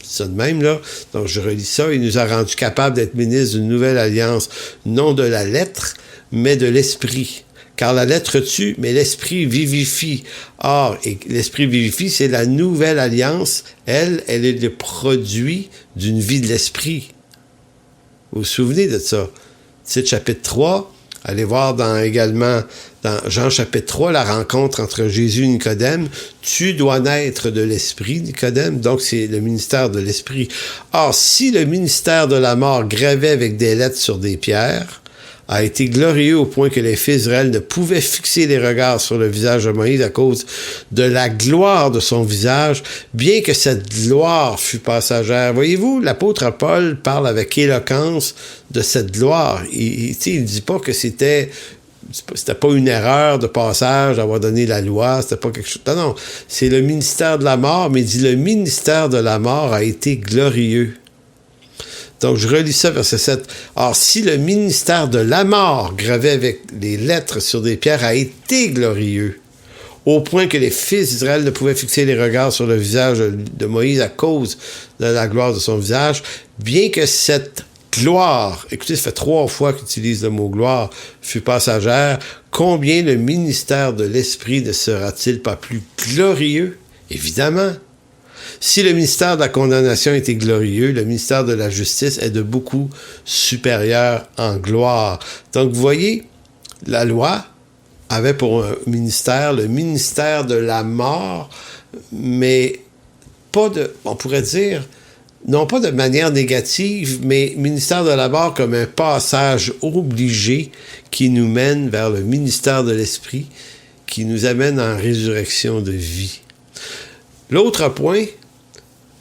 Ça de même, là. Donc, je relis ça. Il nous a rendus capables d'être ministres d'une nouvelle alliance, non de la lettre, mais de l'esprit. Car la lettre tue, mais l'esprit vivifie. Or, et l'esprit vivifie, c'est la nouvelle alliance. Elle est le produit d'une vie de l'esprit. Vous vous souvenez de ça? C'est chapitre 3. Allez voir également dans Jean chapitre 3, la rencontre entre Jésus et Nicodème. Tu dois naître de l'esprit, Nicodème. Donc, c'est le ministère de l'esprit. Or, si le ministère de la mort gravait avec des lettres sur des pierres, a été glorieux au point que les fils d'Israël ne pouvaient fixer les regards sur le visage de Moïse à cause de la gloire de son visage, bien que cette gloire fût passagère. Voyez-vous, l'apôtre Paul parle avec éloquence de cette gloire. Il dit pas que c'était pas une erreur de passage d'avoir donné la loi, c'était pas quelque chose... Non, c'est le ministère de la mort, mais il dit le ministère de la mort a été glorieux. Donc, je relis ça, verset 7. « Or, si le ministère de la mort gravé avec les lettres sur des pierres a été glorieux, au point que les fils d'Israël ne pouvaient fixer les regards sur le visage de Moïse à cause de la gloire de son visage, bien que cette gloire, écoutez, ça fait 3 fois qu'il utilise le mot gloire, fut passagère, combien le ministère de l'Esprit ne sera-t-il pas plus glorieux? Évidemment. Si le ministère de la condamnation était glorieux, le ministère de la justice est de beaucoup supérieur en gloire. Donc, vous voyez, la loi avait pour un ministère le ministère de la mort, mais pas de, on pourrait dire, non pas de manière négative, mais ministère de la mort comme un passage obligé qui nous mène vers le ministère de l'Esprit, qui nous amène en résurrection de vie. L'autre point,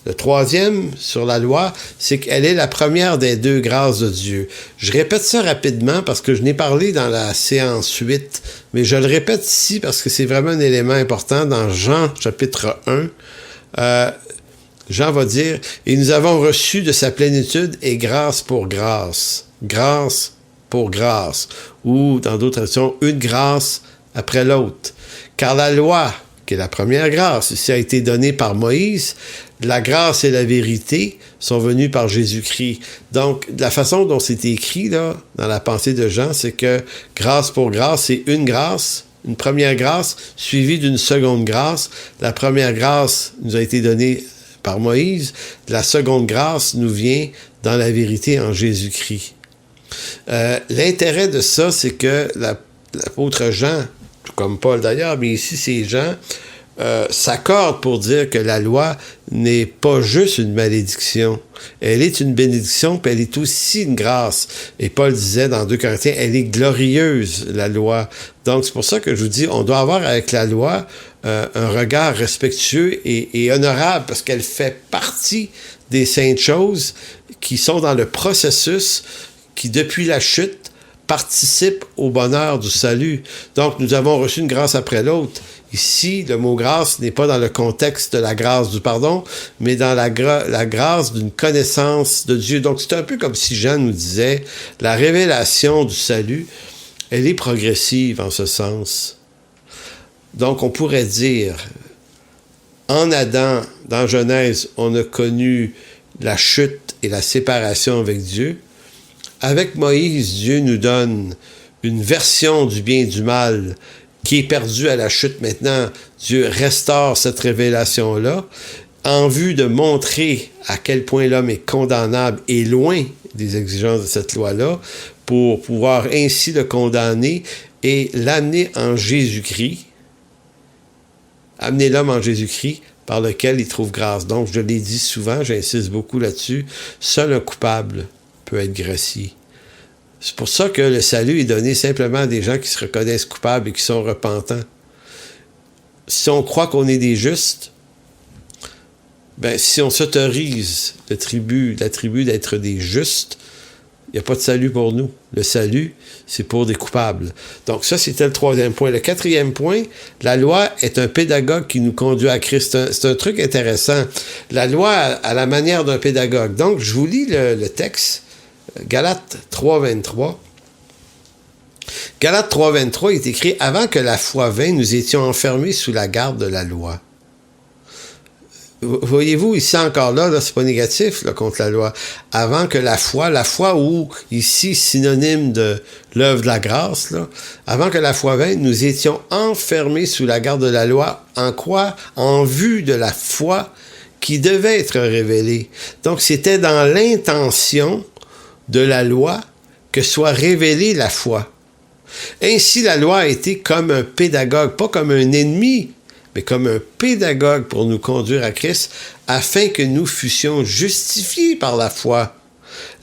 le troisième sur la loi, c'est qu'elle est la première des 2 grâces de Dieu. Je répète ça rapidement parce que je n'ai parlé dans la séance 8, mais je le répète ici parce que c'est vraiment un élément important dans Jean chapitre 1. Jean va dire « Et nous avons reçu de sa plénitude et grâce pour grâce. » Grâce pour grâce. Ou, dans d'autres traductions, une grâce après l'autre. Car la loi, qui est la première grâce, ici a été donnée par Moïse, la grâce et la vérité sont venues par Jésus-Christ. Donc, la façon dont c'est écrit, là, dans la pensée de Jean, c'est que grâce pour grâce, c'est une grâce, une première grâce, suivie d'une seconde grâce. La première grâce nous a été donnée par Moïse. La seconde grâce nous vient dans la vérité en Jésus-Christ. L'intérêt de ça, c'est que l'apôtre Jean, tout comme Paul d'ailleurs, mais ici c'est Jean, s'accorde pour dire que la loi n'est pas juste une malédiction. Elle est une bénédiction, puis elle est aussi une grâce. Et Paul disait dans 2 Corinthiens, elle est glorieuse, la loi. Donc, c'est pour ça que je vous dis, on doit avoir avec la loi un regard respectueux et honorable, parce qu'elle fait partie des saintes choses qui sont dans le processus qui, depuis la chute, participent au bonheur du salut. Donc, nous avons reçu une grâce après l'autre. Ici, le mot grâce n'est pas dans le contexte de la grâce du pardon, mais dans la grâce d'une connaissance de Dieu. Donc, c'est un peu comme si Jean nous disait, la révélation du salut, elle est progressive en ce sens. Donc, on pourrait dire, en Adam, dans Genèse, on a connu la chute et la séparation avec Dieu. Avec Moïse, Dieu nous donne une version du bien et du mal qui est perdue à la chute. Maintenant, Dieu restaure cette révélation-là en vue de montrer à quel point l'homme est condamnable et loin des exigences de cette loi-là pour pouvoir ainsi le condamner et l'amener en Jésus-Christ, amener l'homme en Jésus-Christ par lequel il trouve grâce. Donc, je l'ai dit souvent, j'insiste beaucoup là-dessus, seul un coupable peut être gracié. C'est pour ça que le salut est donné simplement à des gens qui se reconnaissent coupables et qui sont repentants. Si on croit qu'on est des justes, ben, si on s'autorise l'attribut d'être des justes, il n'y a pas de salut pour nous. Le salut, c'est pour des coupables. Donc ça, c'était le 3e point. Le 4e point, la loi est un pédagogue qui nous conduit à Christ. C'est un truc intéressant. La loi à la manière d'un pédagogue. Donc, je vous lis le texte. Galates 3.23. Galates 3.23 est écrit « Avant que la foi vînt, nous étions enfermés sous la garde de la loi. » Voyez-vous, ici encore là c'est pas négatif là, contre la loi. Avant que la foi ou ici synonyme de l'œuvre de la grâce, là, avant que la foi vînt, nous étions enfermés sous la garde de la loi. En quoi? En vue de la foi qui devait être révélée. Donc c'était dans l'intention de la loi que soit révélée la foi. Ainsi, la loi a été comme un pédagogue, pas comme un ennemi, mais comme un pédagogue pour nous conduire à Christ, afin que nous fussions justifiés par la foi.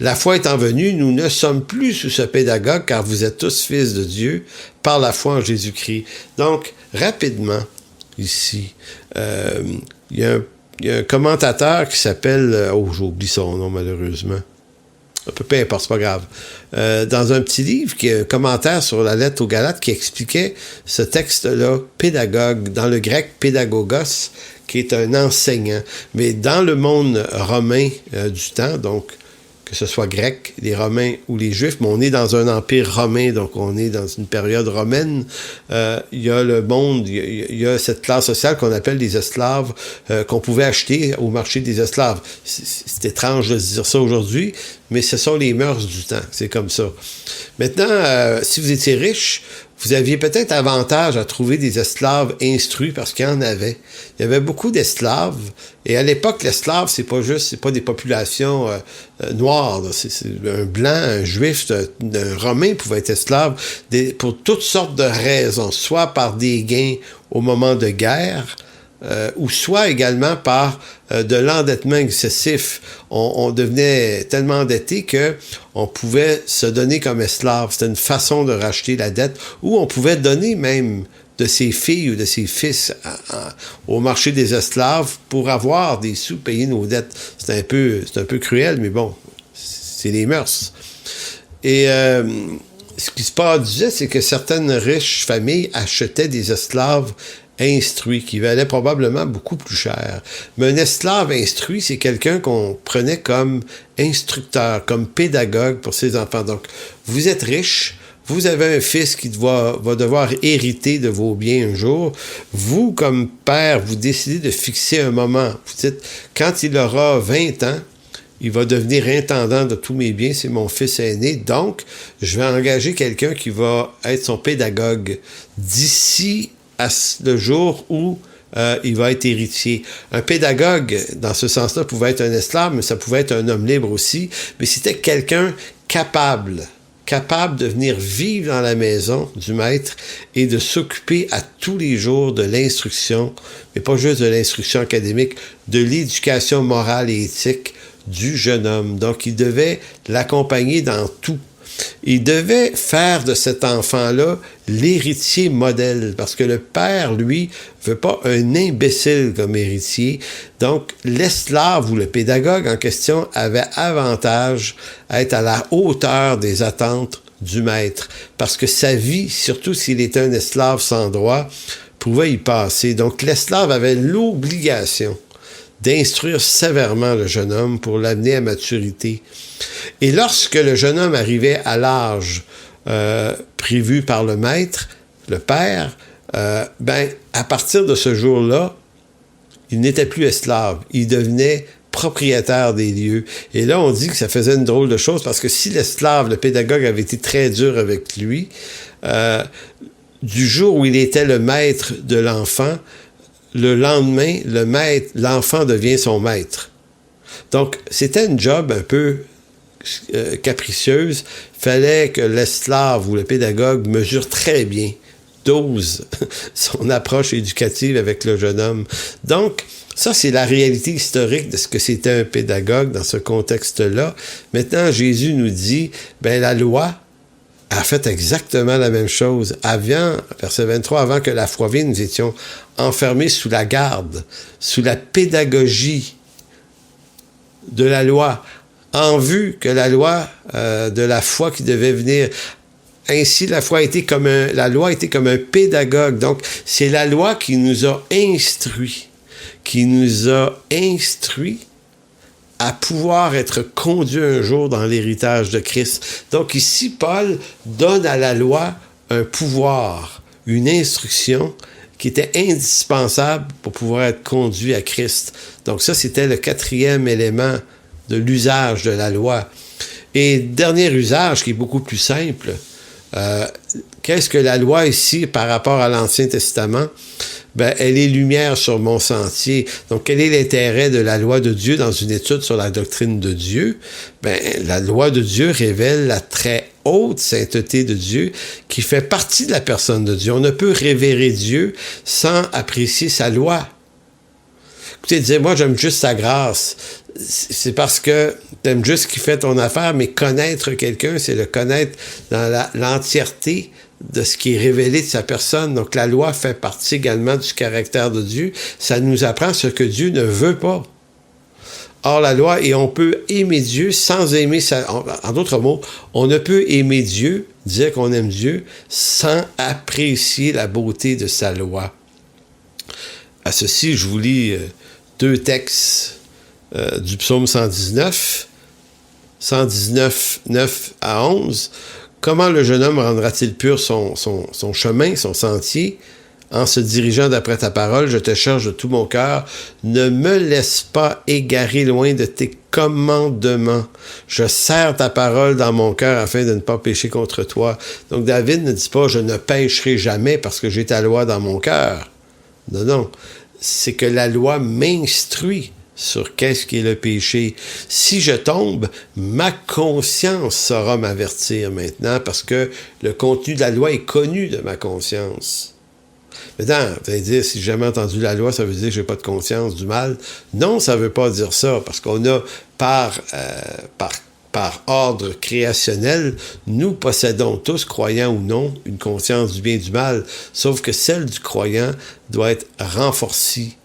La foi étant venue, nous ne sommes plus sous ce pédagogue, car vous êtes tous fils de Dieu, par la foi en Jésus-Christ. Donc, rapidement, ici, il y a un commentateur qui s'appelle... j'oublie son nom, malheureusement. Peu importe, c'est pas grave. Dans un petit livre, qui est un commentaire sur la lettre aux Galates, qui expliquait ce texte-là, pédagogue, dans le grec pédagogos, qui est un enseignant. Mais dans le monde romain du temps, donc que ce soit grec, les Romains ou les Juifs, mais on est dans un empire romain, donc on est dans une période romaine. Il y a le monde, il y a cette classe sociale qu'on appelle les esclaves, qu'on pouvait acheter au marché des esclaves. C'est étrange de se dire ça aujourd'hui, mais ce sont les mœurs du temps, c'est comme ça. Maintenant, si vous étiez riche, vous aviez peut-être avantage à trouver des esclaves instruits parce qu'il y en avait. Il y avait beaucoup d'esclaves. Et à l'époque, l'esclave, c'est pas des populations noires. Là. C'est un blanc, un juif, un romain pouvait être esclave pour toutes sortes de raisons. Soit par des gains au moment de guerre, ou soit également par de l'endettement excessif. On devenait tellement endetté que on pouvait se donner comme esclave. C'était une façon de racheter la dette, ou on pouvait donner même de ses filles ou de ses fils au marché des esclaves pour avoir des sous, payer nos dettes. C'est un peu cruel, mais bon, c'est les mœurs. Et ce qui se produisait, c'est que certaines riches familles achetaient des esclaves instruit, qui valait probablement beaucoup plus cher. Mais un esclave instruit, c'est quelqu'un qu'on prenait comme instructeur, comme pédagogue pour ses enfants. Donc, vous êtes riche, vous avez un fils qui va devoir hériter de vos biens un jour. Vous, comme père, vous décidez de fixer un moment. Vous dites, quand il aura 20 ans, il va devenir intendant de tous mes biens, c'est mon fils aîné. Donc, je vais engager quelqu'un qui va être son pédagogue d'ici à le jour où il va être héritier. Un pédagogue, dans ce sens-là, pouvait être un esclave, mais ça pouvait être un homme libre aussi. Mais c'était quelqu'un capable de venir vivre dans la maison du maître et de s'occuper à tous les jours de l'instruction, mais pas juste de l'instruction académique, de l'éducation morale et éthique du jeune homme. Donc, il devait l'accompagner dans tout. Il devait faire de cet enfant-là l'héritier modèle, parce que le père, lui, veut pas un imbécile comme héritier. Donc, l'esclave ou le pédagogue en question avait avantage à être à la hauteur des attentes du maître, parce que sa vie, surtout s'il était un esclave sans droit, pouvait y passer. Donc, l'esclave avait l'obligation d'instruire sévèrement le jeune homme pour l'amener à maturité. Et lorsque le jeune homme arrivait à l'âge prévu par le maître, le père, à partir de ce jour-là, il n'était plus esclave, il devenait propriétaire des lieux. Et là, on dit que ça faisait une drôle de chose, parce que si l'esclave, le pédagogue, avait été très dur avec lui, du jour où il était le maître de l'enfant, le lendemain, l'enfant devient son maître. Donc, c'était une job un peu capricieuse. Fallait que l'esclave ou le pédagogue mesure très bien, dose son approche éducative avec le jeune homme. Donc, ça, c'est la réalité historique de ce que c'était un pédagogue dans ce contexte-là. Maintenant, Jésus nous dit, la loi a fait exactement la même chose. Avant, verset 23, avant que la foi vienne, nous étions enfermés sous la garde, sous la pédagogie de la loi, en vue que la loi de la foi qui devait venir. Ainsi, la loi était comme un pédagogue. Donc, c'est la loi qui nous a instruits, à pouvoir être conduits un jour dans l'héritage de Christ. Donc ici, Paul donne à la loi un pouvoir, une instruction qui était indispensable pour pouvoir être conduit à Christ. Donc ça, c'était le 4e élément de l'usage de la loi. Et dernier usage, qui est beaucoup plus simple, qu'est-ce que la loi ici par rapport à l'Ancien Testament? Elle est lumière sur mon sentier. Donc, quel est l'intérêt de la loi de Dieu dans une étude sur la doctrine de Dieu? La loi de Dieu révèle la très haute sainteté de Dieu qui fait partie de la personne de Dieu. On ne peut révérer Dieu sans apprécier sa loi. Écoutez, disait, moi, j'aime juste sa grâce. C'est parce que t'aimes juste ce qui fait ton affaire, mais connaître quelqu'un, c'est le connaître dans l'entièreté de ce qui est révélé de sa personne. Donc, la loi fait partie également du caractère de Dieu. Ça nous apprend ce que Dieu ne veut pas. Or, la loi, et on peut aimer Dieu sans aimer en d'autres mots, on ne peut aimer Dieu, dire qu'on aime Dieu, sans apprécier la beauté de sa loi. À ceci, je vous lis 2 textes du psaume 119. 119, 9 à 11, comment le jeune homme rendra-t-il pur son chemin, son sentier, en se dirigeant d'après ta parole? Je te cherche de tout mon cœur. Ne me laisse pas égarer loin de tes commandements. Je serre ta parole dans mon cœur afin de ne pas pécher contre toi. Donc David ne dit pas « je ne pécherai jamais parce que j'ai ta loi dans mon cœur ». Non, non. C'est que la loi m'instruit sur qu'est-ce qui est le péché. Si je tombe, ma conscience saura m'avertir maintenant parce que le contenu de la loi est connu de ma conscience. Maintenant, vous allez dire, si j'ai jamais entendu la loi, ça veut dire que j'ai pas de conscience du mal. Non, ça veut pas dire ça, parce qu'on a, par ordre créationnel, nous possédons tous, croyants ou non, une conscience du bien et du mal, sauf que celle du croyant doit être renforcée,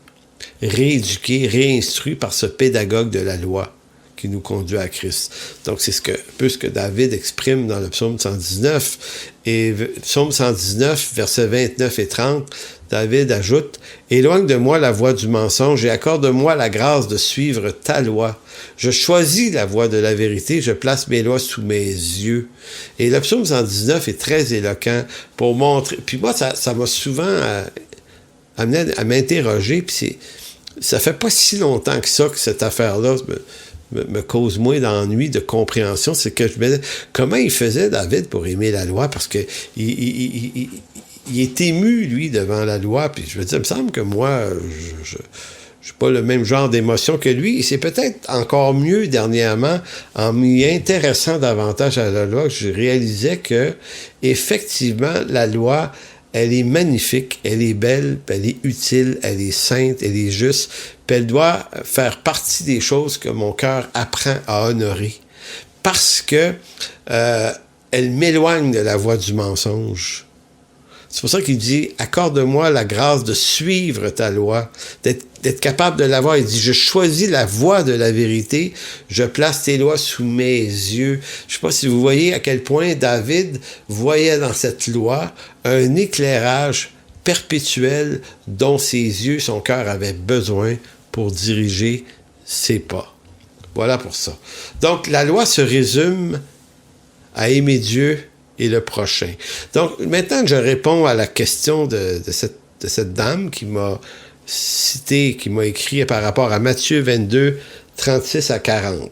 rééduquée, réinstruite par ce pédagogue de la loi qui nous conduit à Christ. Donc, c'est un peu ce que David exprime dans le psaume 119. Et psaume 119, versets 29 et 30, David ajoute « Éloigne de moi la voie du mensonge et accorde-moi la grâce de suivre ta loi. Je choisis la voie de la vérité, je place mes lois sous mes yeux. » Et le psaume 119 est très éloquent pour montrer... Puis moi, ça m'a souvent amené à m'interroger, puis ça fait pas si longtemps que ça, que cette affaire-là me cause moins d'ennui, de compréhension. C'est que je me disais, comment il faisait, David, pour aimer la loi? Parce que il est ému, lui, devant la loi. Puis je me dis, il me semble que moi, je n'ai pas le même genre d'émotion que lui. Et c'est peut-être encore mieux, dernièrement, en m'y intéressant davantage à la loi, que je réalisais que, effectivement, la loi, elle est magnifique, elle est belle, elle est utile, elle est sainte, elle est juste, puis elle doit faire partie des choses que mon cœur apprend à honorer. Parce que elle m'éloigne de la voie du mensonge. C'est pour ça qu'il dit « Accorde-moi la grâce de suivre ta loi, d'être capable de l'avoir. » Il dit « Je choisis la voie de la vérité, je place tes lois sous mes yeux. » Je ne sais pas si vous voyez à quel point David voyait dans cette loi un éclairage perpétuel dont ses yeux, son cœur avaient besoin pour diriger ses pas. Voilà pour ça. Donc, la loi se résume à aimer Dieu et le prochain. Donc, maintenant que je réponds à la question de cette dame qui m'a cité, qui m'a écrit par rapport à Matthieu 22, 36 à 40.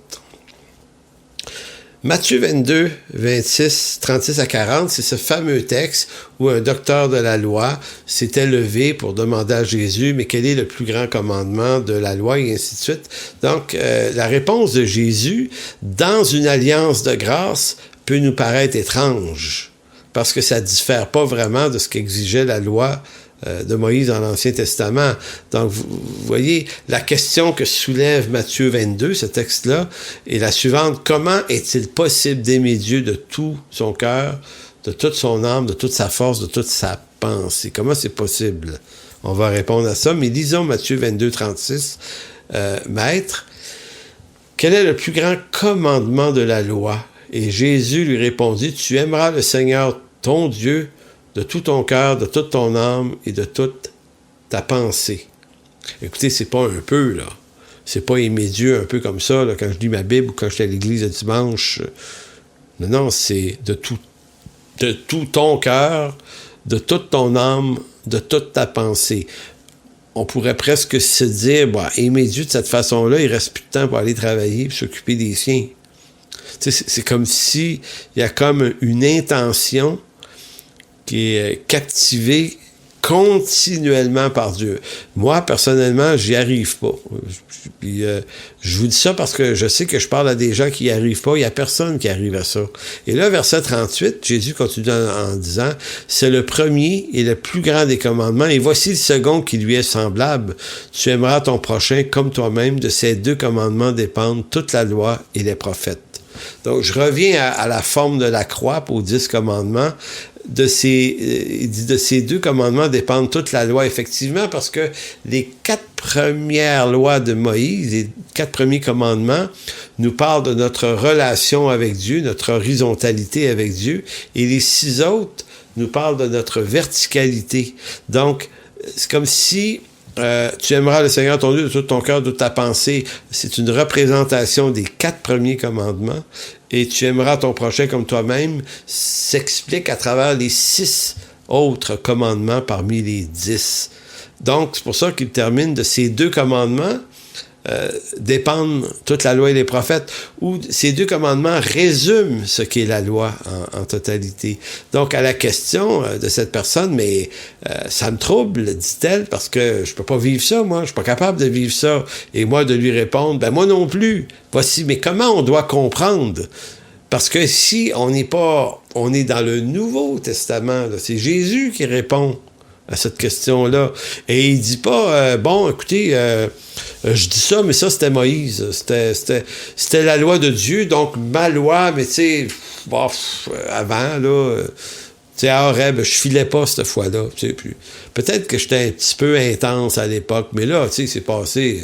Matthieu 22, 26, 36 à 40, c'est ce fameux texte où un docteur de la loi s'était levé pour demander à Jésus, mais quel est le plus grand commandement de la loi, et ainsi de suite. Donc, la réponse de Jésus, dans une alliance de grâce, peut nous paraître étrange, parce que ça ne diffère pas vraiment de ce qu'exigeait la loi de Moïse dans l'Ancien Testament. Donc, vous voyez, la question que soulève Matthieu 22, ce texte-là, est la suivante. Comment est-il possible d'aimer Dieu de tout son cœur, de toute son âme, de toute sa force, de toute sa pensée? Comment c'est possible? On va répondre à ça, mais lisons Matthieu 22, 36. Maître, quel est le plus grand commandement de la loi? Et Jésus lui répondit, tu aimeras le Seigneur, ton Dieu, de tout ton cœur, de toute ton âme et de toute ta pensée. Écoutez, c'est pas un peu, là. C'est pas aimer Dieu un peu comme ça, là, quand je lis ma Bible ou quand je suis à l'église le dimanche. Non, c'est de tout ton cœur, de toute ton âme, de toute ta pensée. On pourrait presque se dire, aimer Dieu de cette façon-là, il reste plus de temps pour aller travailler et s'occuper des siens. C'est comme si il y a comme une intention qui est captivée continuellement par Dieu. Moi, personnellement, j'y arrive pas. Puis, je vous dis ça parce que je sais que je parle à des gens qui n'y arrivent pas. Il n'y a personne qui arrive à ça. Et là, verset 38, Jésus continue en disant, « C'est le premier et le plus grand des commandements, et voici le second qui lui est semblable. Tu aimeras ton prochain comme toi-même. De ces deux commandements dépendent toute la loi et les prophètes. » Donc, je reviens à la forme de la croix aux 10 commandements. De ces deux commandements dépendent toute la loi, effectivement, parce que les 4 premières lois de Moïse, les 4 premiers commandements, nous parlent de notre relation avec Dieu, notre horizontalité avec Dieu, et les 6 autres nous parlent de notre verticalité. Donc, c'est comme si tu aimeras le Seigneur ton Dieu de tout ton cœur, de toute ta pensée. C'est une représentation des 4 premiers commandements. Et tu aimeras ton prochain comme toi-même s'explique à travers les 6 autres commandements parmi les 10. Donc, c'est pour ça qu'il termine de ces 2 commandements dépendent toute la loi et les prophètes, où ces 2 commandements résument ce qu'est la loi en totalité. Donc, à la question de cette personne, mais ça me trouble, dit-elle, parce que je peux pas vivre ça, moi, je suis pas capable de vivre ça. Et moi, de lui répondre, ben moi non plus. Voici, mais comment on doit comprendre? Parce que si on n'est pas, on est dans le Nouveau Testament, là, c'est Jésus qui répond à cette question-là. Et il dit pas, bon, écoutez, je dis ça, mais ça, c'était Moïse. C'était la loi de Dieu, donc ma loi, mais tu sais, bon, avant, là, tu sais, à Horeb, je filais pas cette fois-là. Tu sais, peut-être que j'étais un petit peu intense à l'époque, mais là, tu sais, c'est passé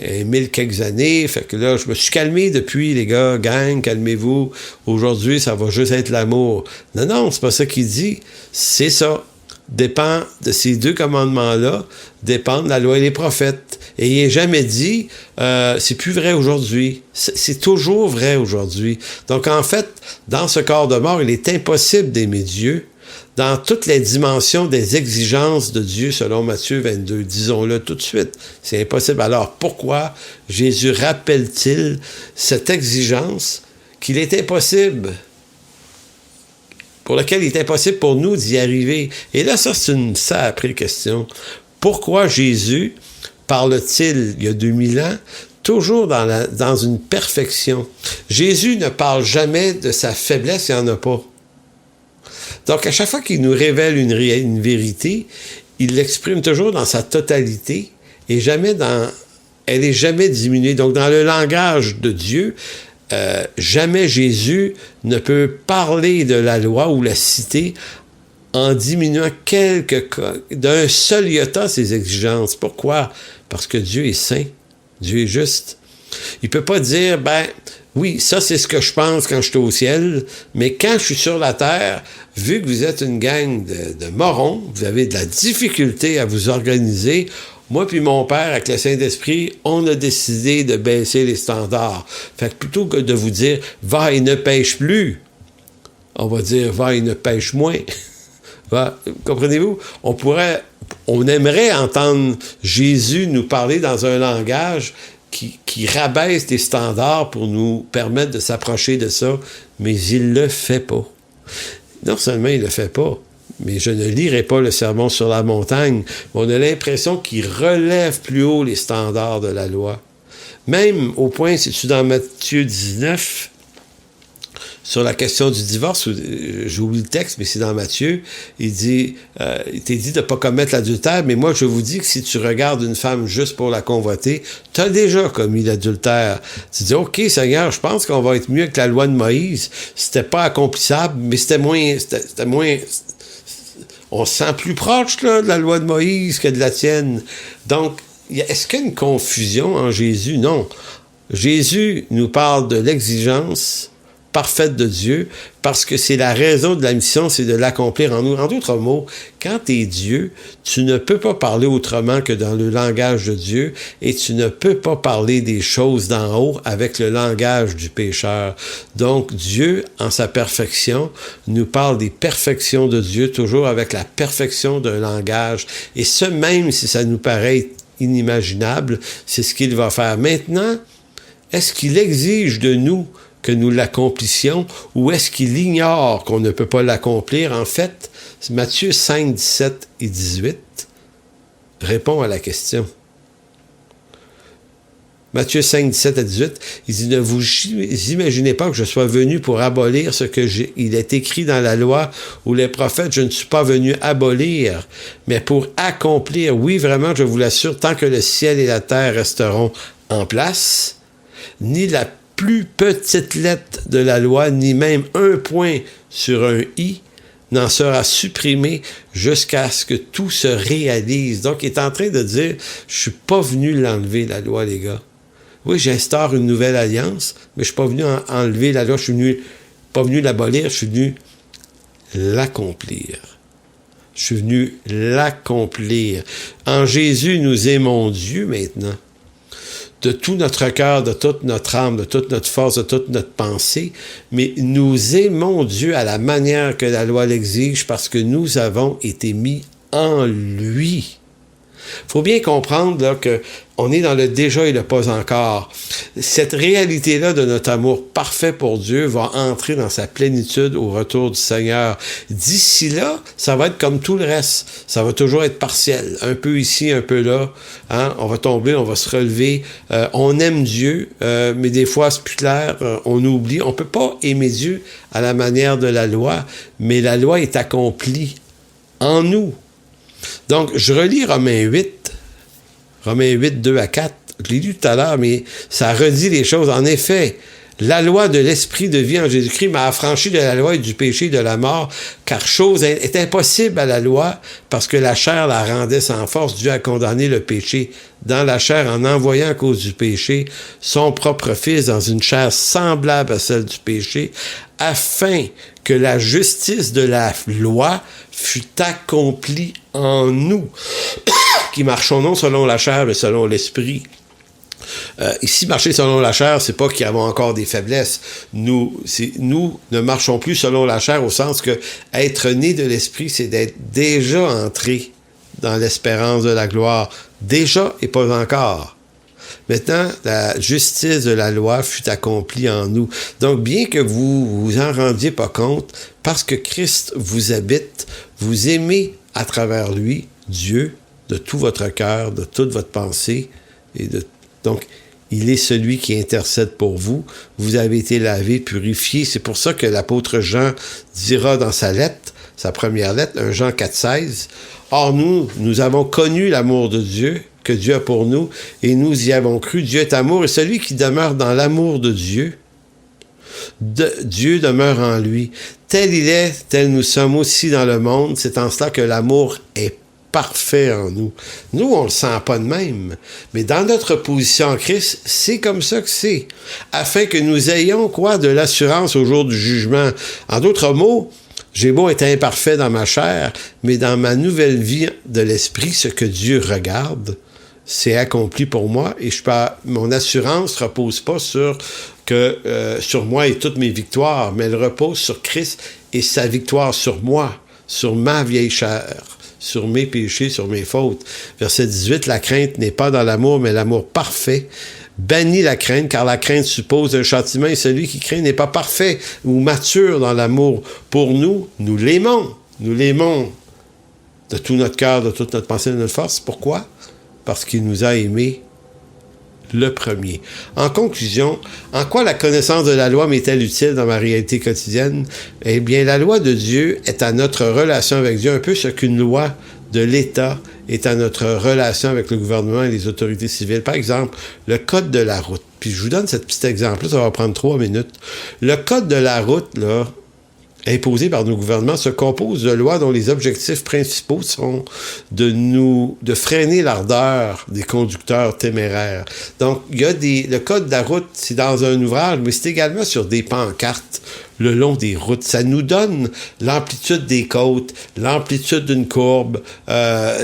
1000 quelques années, fait que là, je me suis calmé depuis, les gars, gang, calmez-vous. Aujourd'hui, ça va juste être l'amour. Non, c'est pas ça qu'il dit. C'est ça. Dépend de ces 2 commandements-là, dépendent la loi et les prophètes. Et il n'est jamais dit, c'est plus vrai aujourd'hui. C'est toujours vrai aujourd'hui. Donc, en fait, dans ce corps de mort, il est impossible d'aimer Dieu dans toutes les dimensions des exigences de Dieu, selon Matthieu 22. Disons-le tout de suite. C'est impossible. Alors, pourquoi Jésus rappelle-t-il cette exigence qu'il est impossible, pour laquelle il est impossible pour nous d'y arriver? Et là, ça, c'est une sacrée question. Pourquoi Jésus parle-t-il, il y a 2000 ans, toujours dans une perfection? Jésus ne parle jamais de sa faiblesse, il n'y en a pas. Donc, à chaque fois qu'il nous révèle une vérité, il l'exprime toujours dans sa totalité et elle n'est jamais diminuée. Donc, dans le langage de Dieu, jamais Jésus ne peut parler de la loi ou la citer en diminuant d'un seul iota ses exigences. Pourquoi? Parce que Dieu est saint, Dieu est juste. Il peut pas dire, oui, ça c'est ce que je pense quand je suis au ciel, mais quand je suis sur la terre, vu que vous êtes une gang de morons, vous avez de la difficulté à vous organiser, moi puis mon père, avec le Saint-Esprit, on a décidé de baisser les standards. Fait que plutôt que de vous dire « va et ne pêche plus », on va dire « va et ne pêche moins ». Comprenez-vous? On aimerait entendre Jésus nous parler dans un langage qui rabaisse les standards pour nous permettre de s'approcher de ça, mais il le fait pas. Non seulement il le fait pas, mais je ne lirai pas le sermon sur la montagne. On a l'impression qu'il relève plus haut les standards de la loi. Même au point, c'est-tu dans Matthieu 19, sur la question du divorce, j'oublie le texte, mais c'est dans Matthieu, il dit, il t'est dit de ne pas commettre l'adultère, mais moi je vous dis que si tu regardes une femme juste pour la convoiter, tu as déjà commis l'adultère. Tu dis, OK Seigneur, je pense qu'on va être mieux que la loi de Moïse. C'était pas accomplissable, mais c'était moins on se sent plus proche là, de la loi de Moïse que de la tienne. Donc, est-ce qu'il y a une confusion en Jésus? Non. Jésus nous parle de l'exigence parfaite de Dieu, parce que c'est la raison de la mission, c'est de l'accomplir en nous. En d'autres mots, quand tu es Dieu, tu ne peux pas parler autrement que dans le langage de Dieu, et tu ne peux pas parler des choses d'en haut avec le langage du pécheur. Donc, Dieu, en sa perfection, nous parle des perfections de Dieu, toujours avec la perfection d'un langage. Et ce, même si ça nous paraît inimaginable, c'est ce qu'il va faire. Maintenant, est-ce qu'il exige de nous que nous l'accomplissions, ou est-ce qu'il ignore qu'on ne peut pas l'accomplir? En fait, Matthieu 5, 17 et 18 répond à la question. Matthieu 5, 17 à 18, il dit « Ne vous imaginez pas que je sois venu pour abolir ce que il est écrit dans la loi ou les prophètes. Je ne suis pas venu abolir, mais pour accomplir. Oui, vraiment, je vous l'assure, tant que le ciel et la terre resteront en place, ni la plus petite lettre de la loi, ni même un point sur un i, n'en sera supprimé jusqu'à ce que tout se réalise. » Donc, il est en train de dire, je suis pas venu l'enlever, la loi, les gars. Oui, j'instaure une nouvelle alliance, mais je suis pas venu enlever la loi, je suis pas venu l'abolir, je suis venu l'accomplir. Je suis venu l'accomplir. En Jésus, nous aimons Dieu maintenant. De tout notre cœur, de toute notre âme, de toute notre force, de toute notre pensée, mais nous aimons Dieu à la manière que la loi l'exige parce que nous avons été mis en lui. Il faut bien comprendre là, qu'on est dans le déjà et le pas encore. Cette réalité-là de notre amour parfait pour Dieu va entrer dans sa plénitude au retour du Seigneur. D'ici là, ça va être comme tout le reste. Ça va toujours être partiel. Un peu ici, un peu là. Hein? On va tomber, on va se relever. On aime Dieu, mais des fois, c'est plus clair. On oublie. On ne peut pas aimer Dieu à la manière de la loi, mais la loi est accomplie en nous. Donc, je relis Romains 8, 2 à 4. Je l'ai lu tout à l'heure, mais ça redit les choses. En effet, la loi de l'esprit de vie en Jésus-Christ m'a affranchi de la loi et du péché et de la mort, car chose est impossible à la loi, parce que la chair la rendait sans force. Dieu a condamné le péché dans la chair en envoyant à cause du péché son propre Fils dans une chair semblable à celle du péché, afin que la justice de la loi fût accomplie en nous, qui marchons non selon la chair, mais selon l'esprit. Ici, marcher selon la chair, c'est pas qu'il y avons encore des faiblesses. Nous ne marchons plus selon la chair au sens que être né de l'esprit, c'est d'être déjà entré dans l'espérance de la gloire. Déjà et pas encore. Maintenant, la justice de la loi fut accomplie en nous. Donc, bien que vous vous en rendiez pas compte, parce que Christ vous habite, vous aimez à travers lui Dieu de tout votre cœur, de toute votre pensée. Donc, il est celui qui intercède pour vous. Vous avez été lavé, purifié. C'est pour ça que l'apôtre Jean dira dans sa lettre, sa première lettre, 1 Jean 4,16, « Or nous avons connu l'amour de Dieu, que Dieu a pour nous, et nous y avons cru. Dieu est amour, et celui qui demeure dans l'amour de Dieu, Dieu demeure en lui. Tel il est, tel nous sommes aussi dans le monde. C'est en cela que l'amour est parfait en nous. Nous, on le sent pas de même. Mais dans notre position en Christ, c'est comme ça que c'est. Afin que nous ayons, de l'assurance au jour du jugement. En d'autres mots, j'ai beau être imparfait dans ma chair, mais dans ma nouvelle vie de l'esprit, ce que Dieu regarde, c'est accompli pour moi et mon assurance ne repose pas sur moi et toutes mes victoires, mais elle repose sur Christ et sa victoire sur moi, sur ma vieille chair, sur mes péchés, sur mes fautes. Verset 18, la crainte n'est pas dans l'amour, mais l'amour parfait bannit la crainte, car la crainte suppose un châtiment et celui qui craint n'est pas parfait ou mature dans l'amour. Pour nous l'aimons. Nous l'aimons de tout notre cœur, de toute notre pensée, de notre force. Pourquoi? Parce qu'il nous a aimés le premier. En conclusion, en quoi la connaissance de la loi m'est-elle utile dans ma réalité quotidienne? Eh bien, la loi de Dieu est à notre relation avec Dieu, un peu ce qu'une loi de l'État est à notre relation avec le gouvernement et les autorités civiles. Par exemple, le code de la route. Puis je vous donne ce petit exemple-là, ça va prendre 3 minutes. Le code de la route, là, imposé par nos gouvernements, se compose de lois dont les objectifs principaux sont de freiner l'ardeur des conducteurs téméraires. Donc, le code de la route, c'est dans un ouvrage, mais c'est également sur des pancartes le long des routes. Ça nous donne l'amplitude des côtes, l'amplitude d'une courbe, la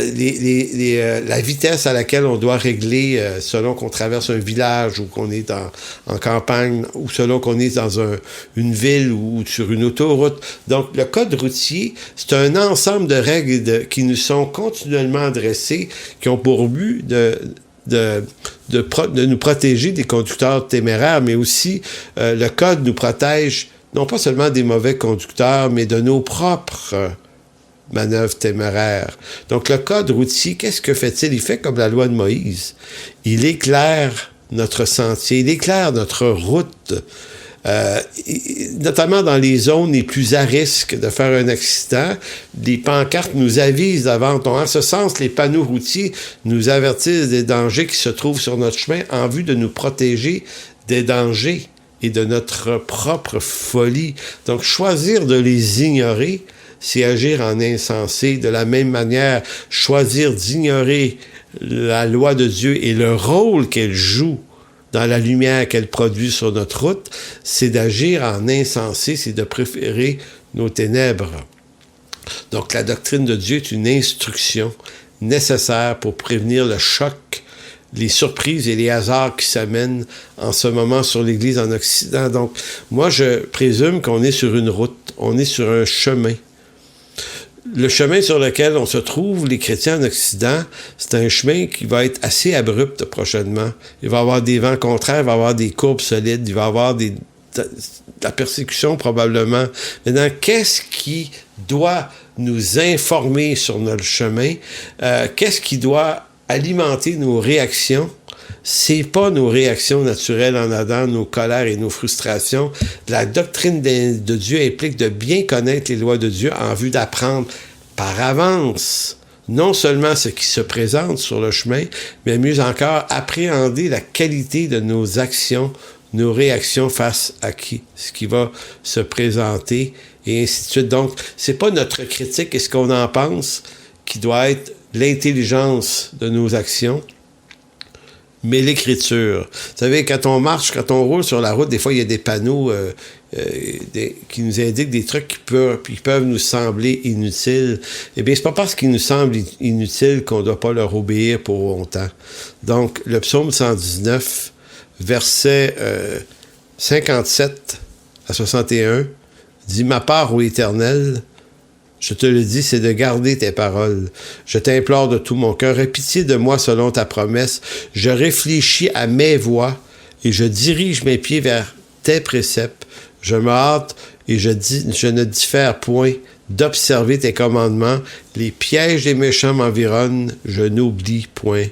vitesse à laquelle on doit régler selon qu'on traverse un village ou qu'on est en campagne ou selon qu'on est dans une ville ou sur une autoroute. Donc, le code routier, c'est un ensemble de règles qui nous sont continuellement adressées, qui ont pour but de nous protéger des conducteurs téméraires, mais aussi le code nous protège non pas seulement des mauvais conducteurs, mais de nos propres manœuvres téméraires. Donc, le code routier, qu'est-ce que fait-il? Il fait comme la loi de Moïse. Il éclaire notre sentier, il éclaire notre route, notamment dans les zones les plus à risque de faire un accident. Les pancartes nous avisent d'avance. En ce sens, les panneaux routiers nous avertissent des dangers qui se trouvent sur notre chemin en vue de nous protéger des dangers et de notre propre folie. Donc, choisir de les ignorer, c'est agir en insensé. De la même manière, choisir d'ignorer la loi de Dieu et le rôle qu'elle joue dans la lumière qu'elle produit sur notre route, c'est d'agir en insensé, c'est de préférer nos ténèbres. Donc, la doctrine de Dieu est une instruction nécessaire pour prévenir le choc, les surprises et les hasards qui s'amènent en ce moment sur l'Église en Occident. Donc, moi, je présume qu'on est sur une route, on est sur un chemin. Le chemin sur lequel on se trouve, les chrétiens en Occident, c'est un chemin qui va être assez abrupt prochainement. Il va y avoir des vents contraires, il va y avoir des courbes solides, il va y avoir de la persécution probablement. Maintenant, qu'est-ce qui doit nous informer sur notre chemin? Qu'est-ce qui doit alimenter nos réactions? C'est pas nos réactions naturelles en Adam, nos colères et nos frustrations. La doctrine de Dieu implique de bien connaître les lois de Dieu en vue d'apprendre par avance non seulement ce qui se présente sur le chemin, mais mieux encore, appréhender la qualité de nos actions, nos réactions face à ce qui va se présenter, et ainsi de suite. Donc, c'est pas notre critique et ce qu'on en pense qui doit être l'intelligence de nos actions, mais l'écriture. Vous savez, quand on marche, quand on roule sur la route, des fois, il y a des panneaux qui nous indiquent des trucs qui peuvent nous sembler inutiles. Eh bien, c'est pas parce qu'ils nous semblent inutiles qu'on ne doit pas leur obéir pour longtemps. Donc, le psaume 119, versets 57 à 61, dit « Ma part, ô Éternel, je te le dis, c'est de garder tes paroles. Je t'implore de tout mon cœur. Aie pitié de moi selon ta promesse. Je réfléchis à mes voies et je dirige mes pieds vers tes préceptes. Je me hâte et je ne diffère point d'observer tes commandements. Les pièges des méchants m'environnent. Je n'oublie point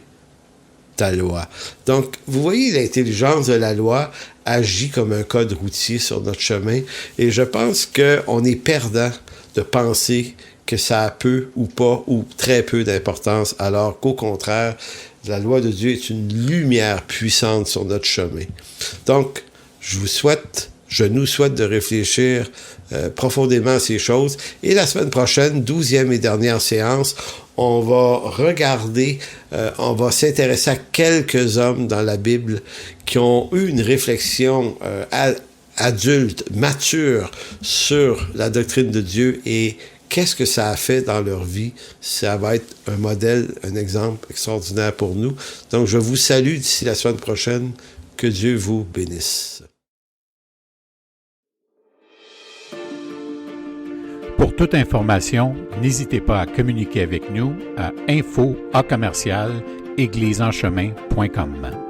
ta loi. » Donc, vous voyez, l'intelligence de la loi agit comme un code routier sur notre chemin. Et je pense qu'on est perdant de penser que ça a peu ou pas ou très peu d'importance, alors qu'au contraire, la loi de Dieu est une lumière puissante sur notre chemin. Donc, je nous souhaite de réfléchir profondément à ces choses. Et la semaine prochaine, 12e et dernière séance, on va s'intéresser à quelques hommes dans la Bible qui ont eu une réflexion adultes, matures sur la doctrine de Dieu et qu'est-ce que ça a fait dans leur vie. Ça va être un modèle, un exemple extraordinaire pour nous. Donc, je vous salue d'ici la semaine prochaine. Que Dieu vous bénisse. Pour toute information, n'hésitez pas à communiquer avec nous à info@égliseenchemin.com.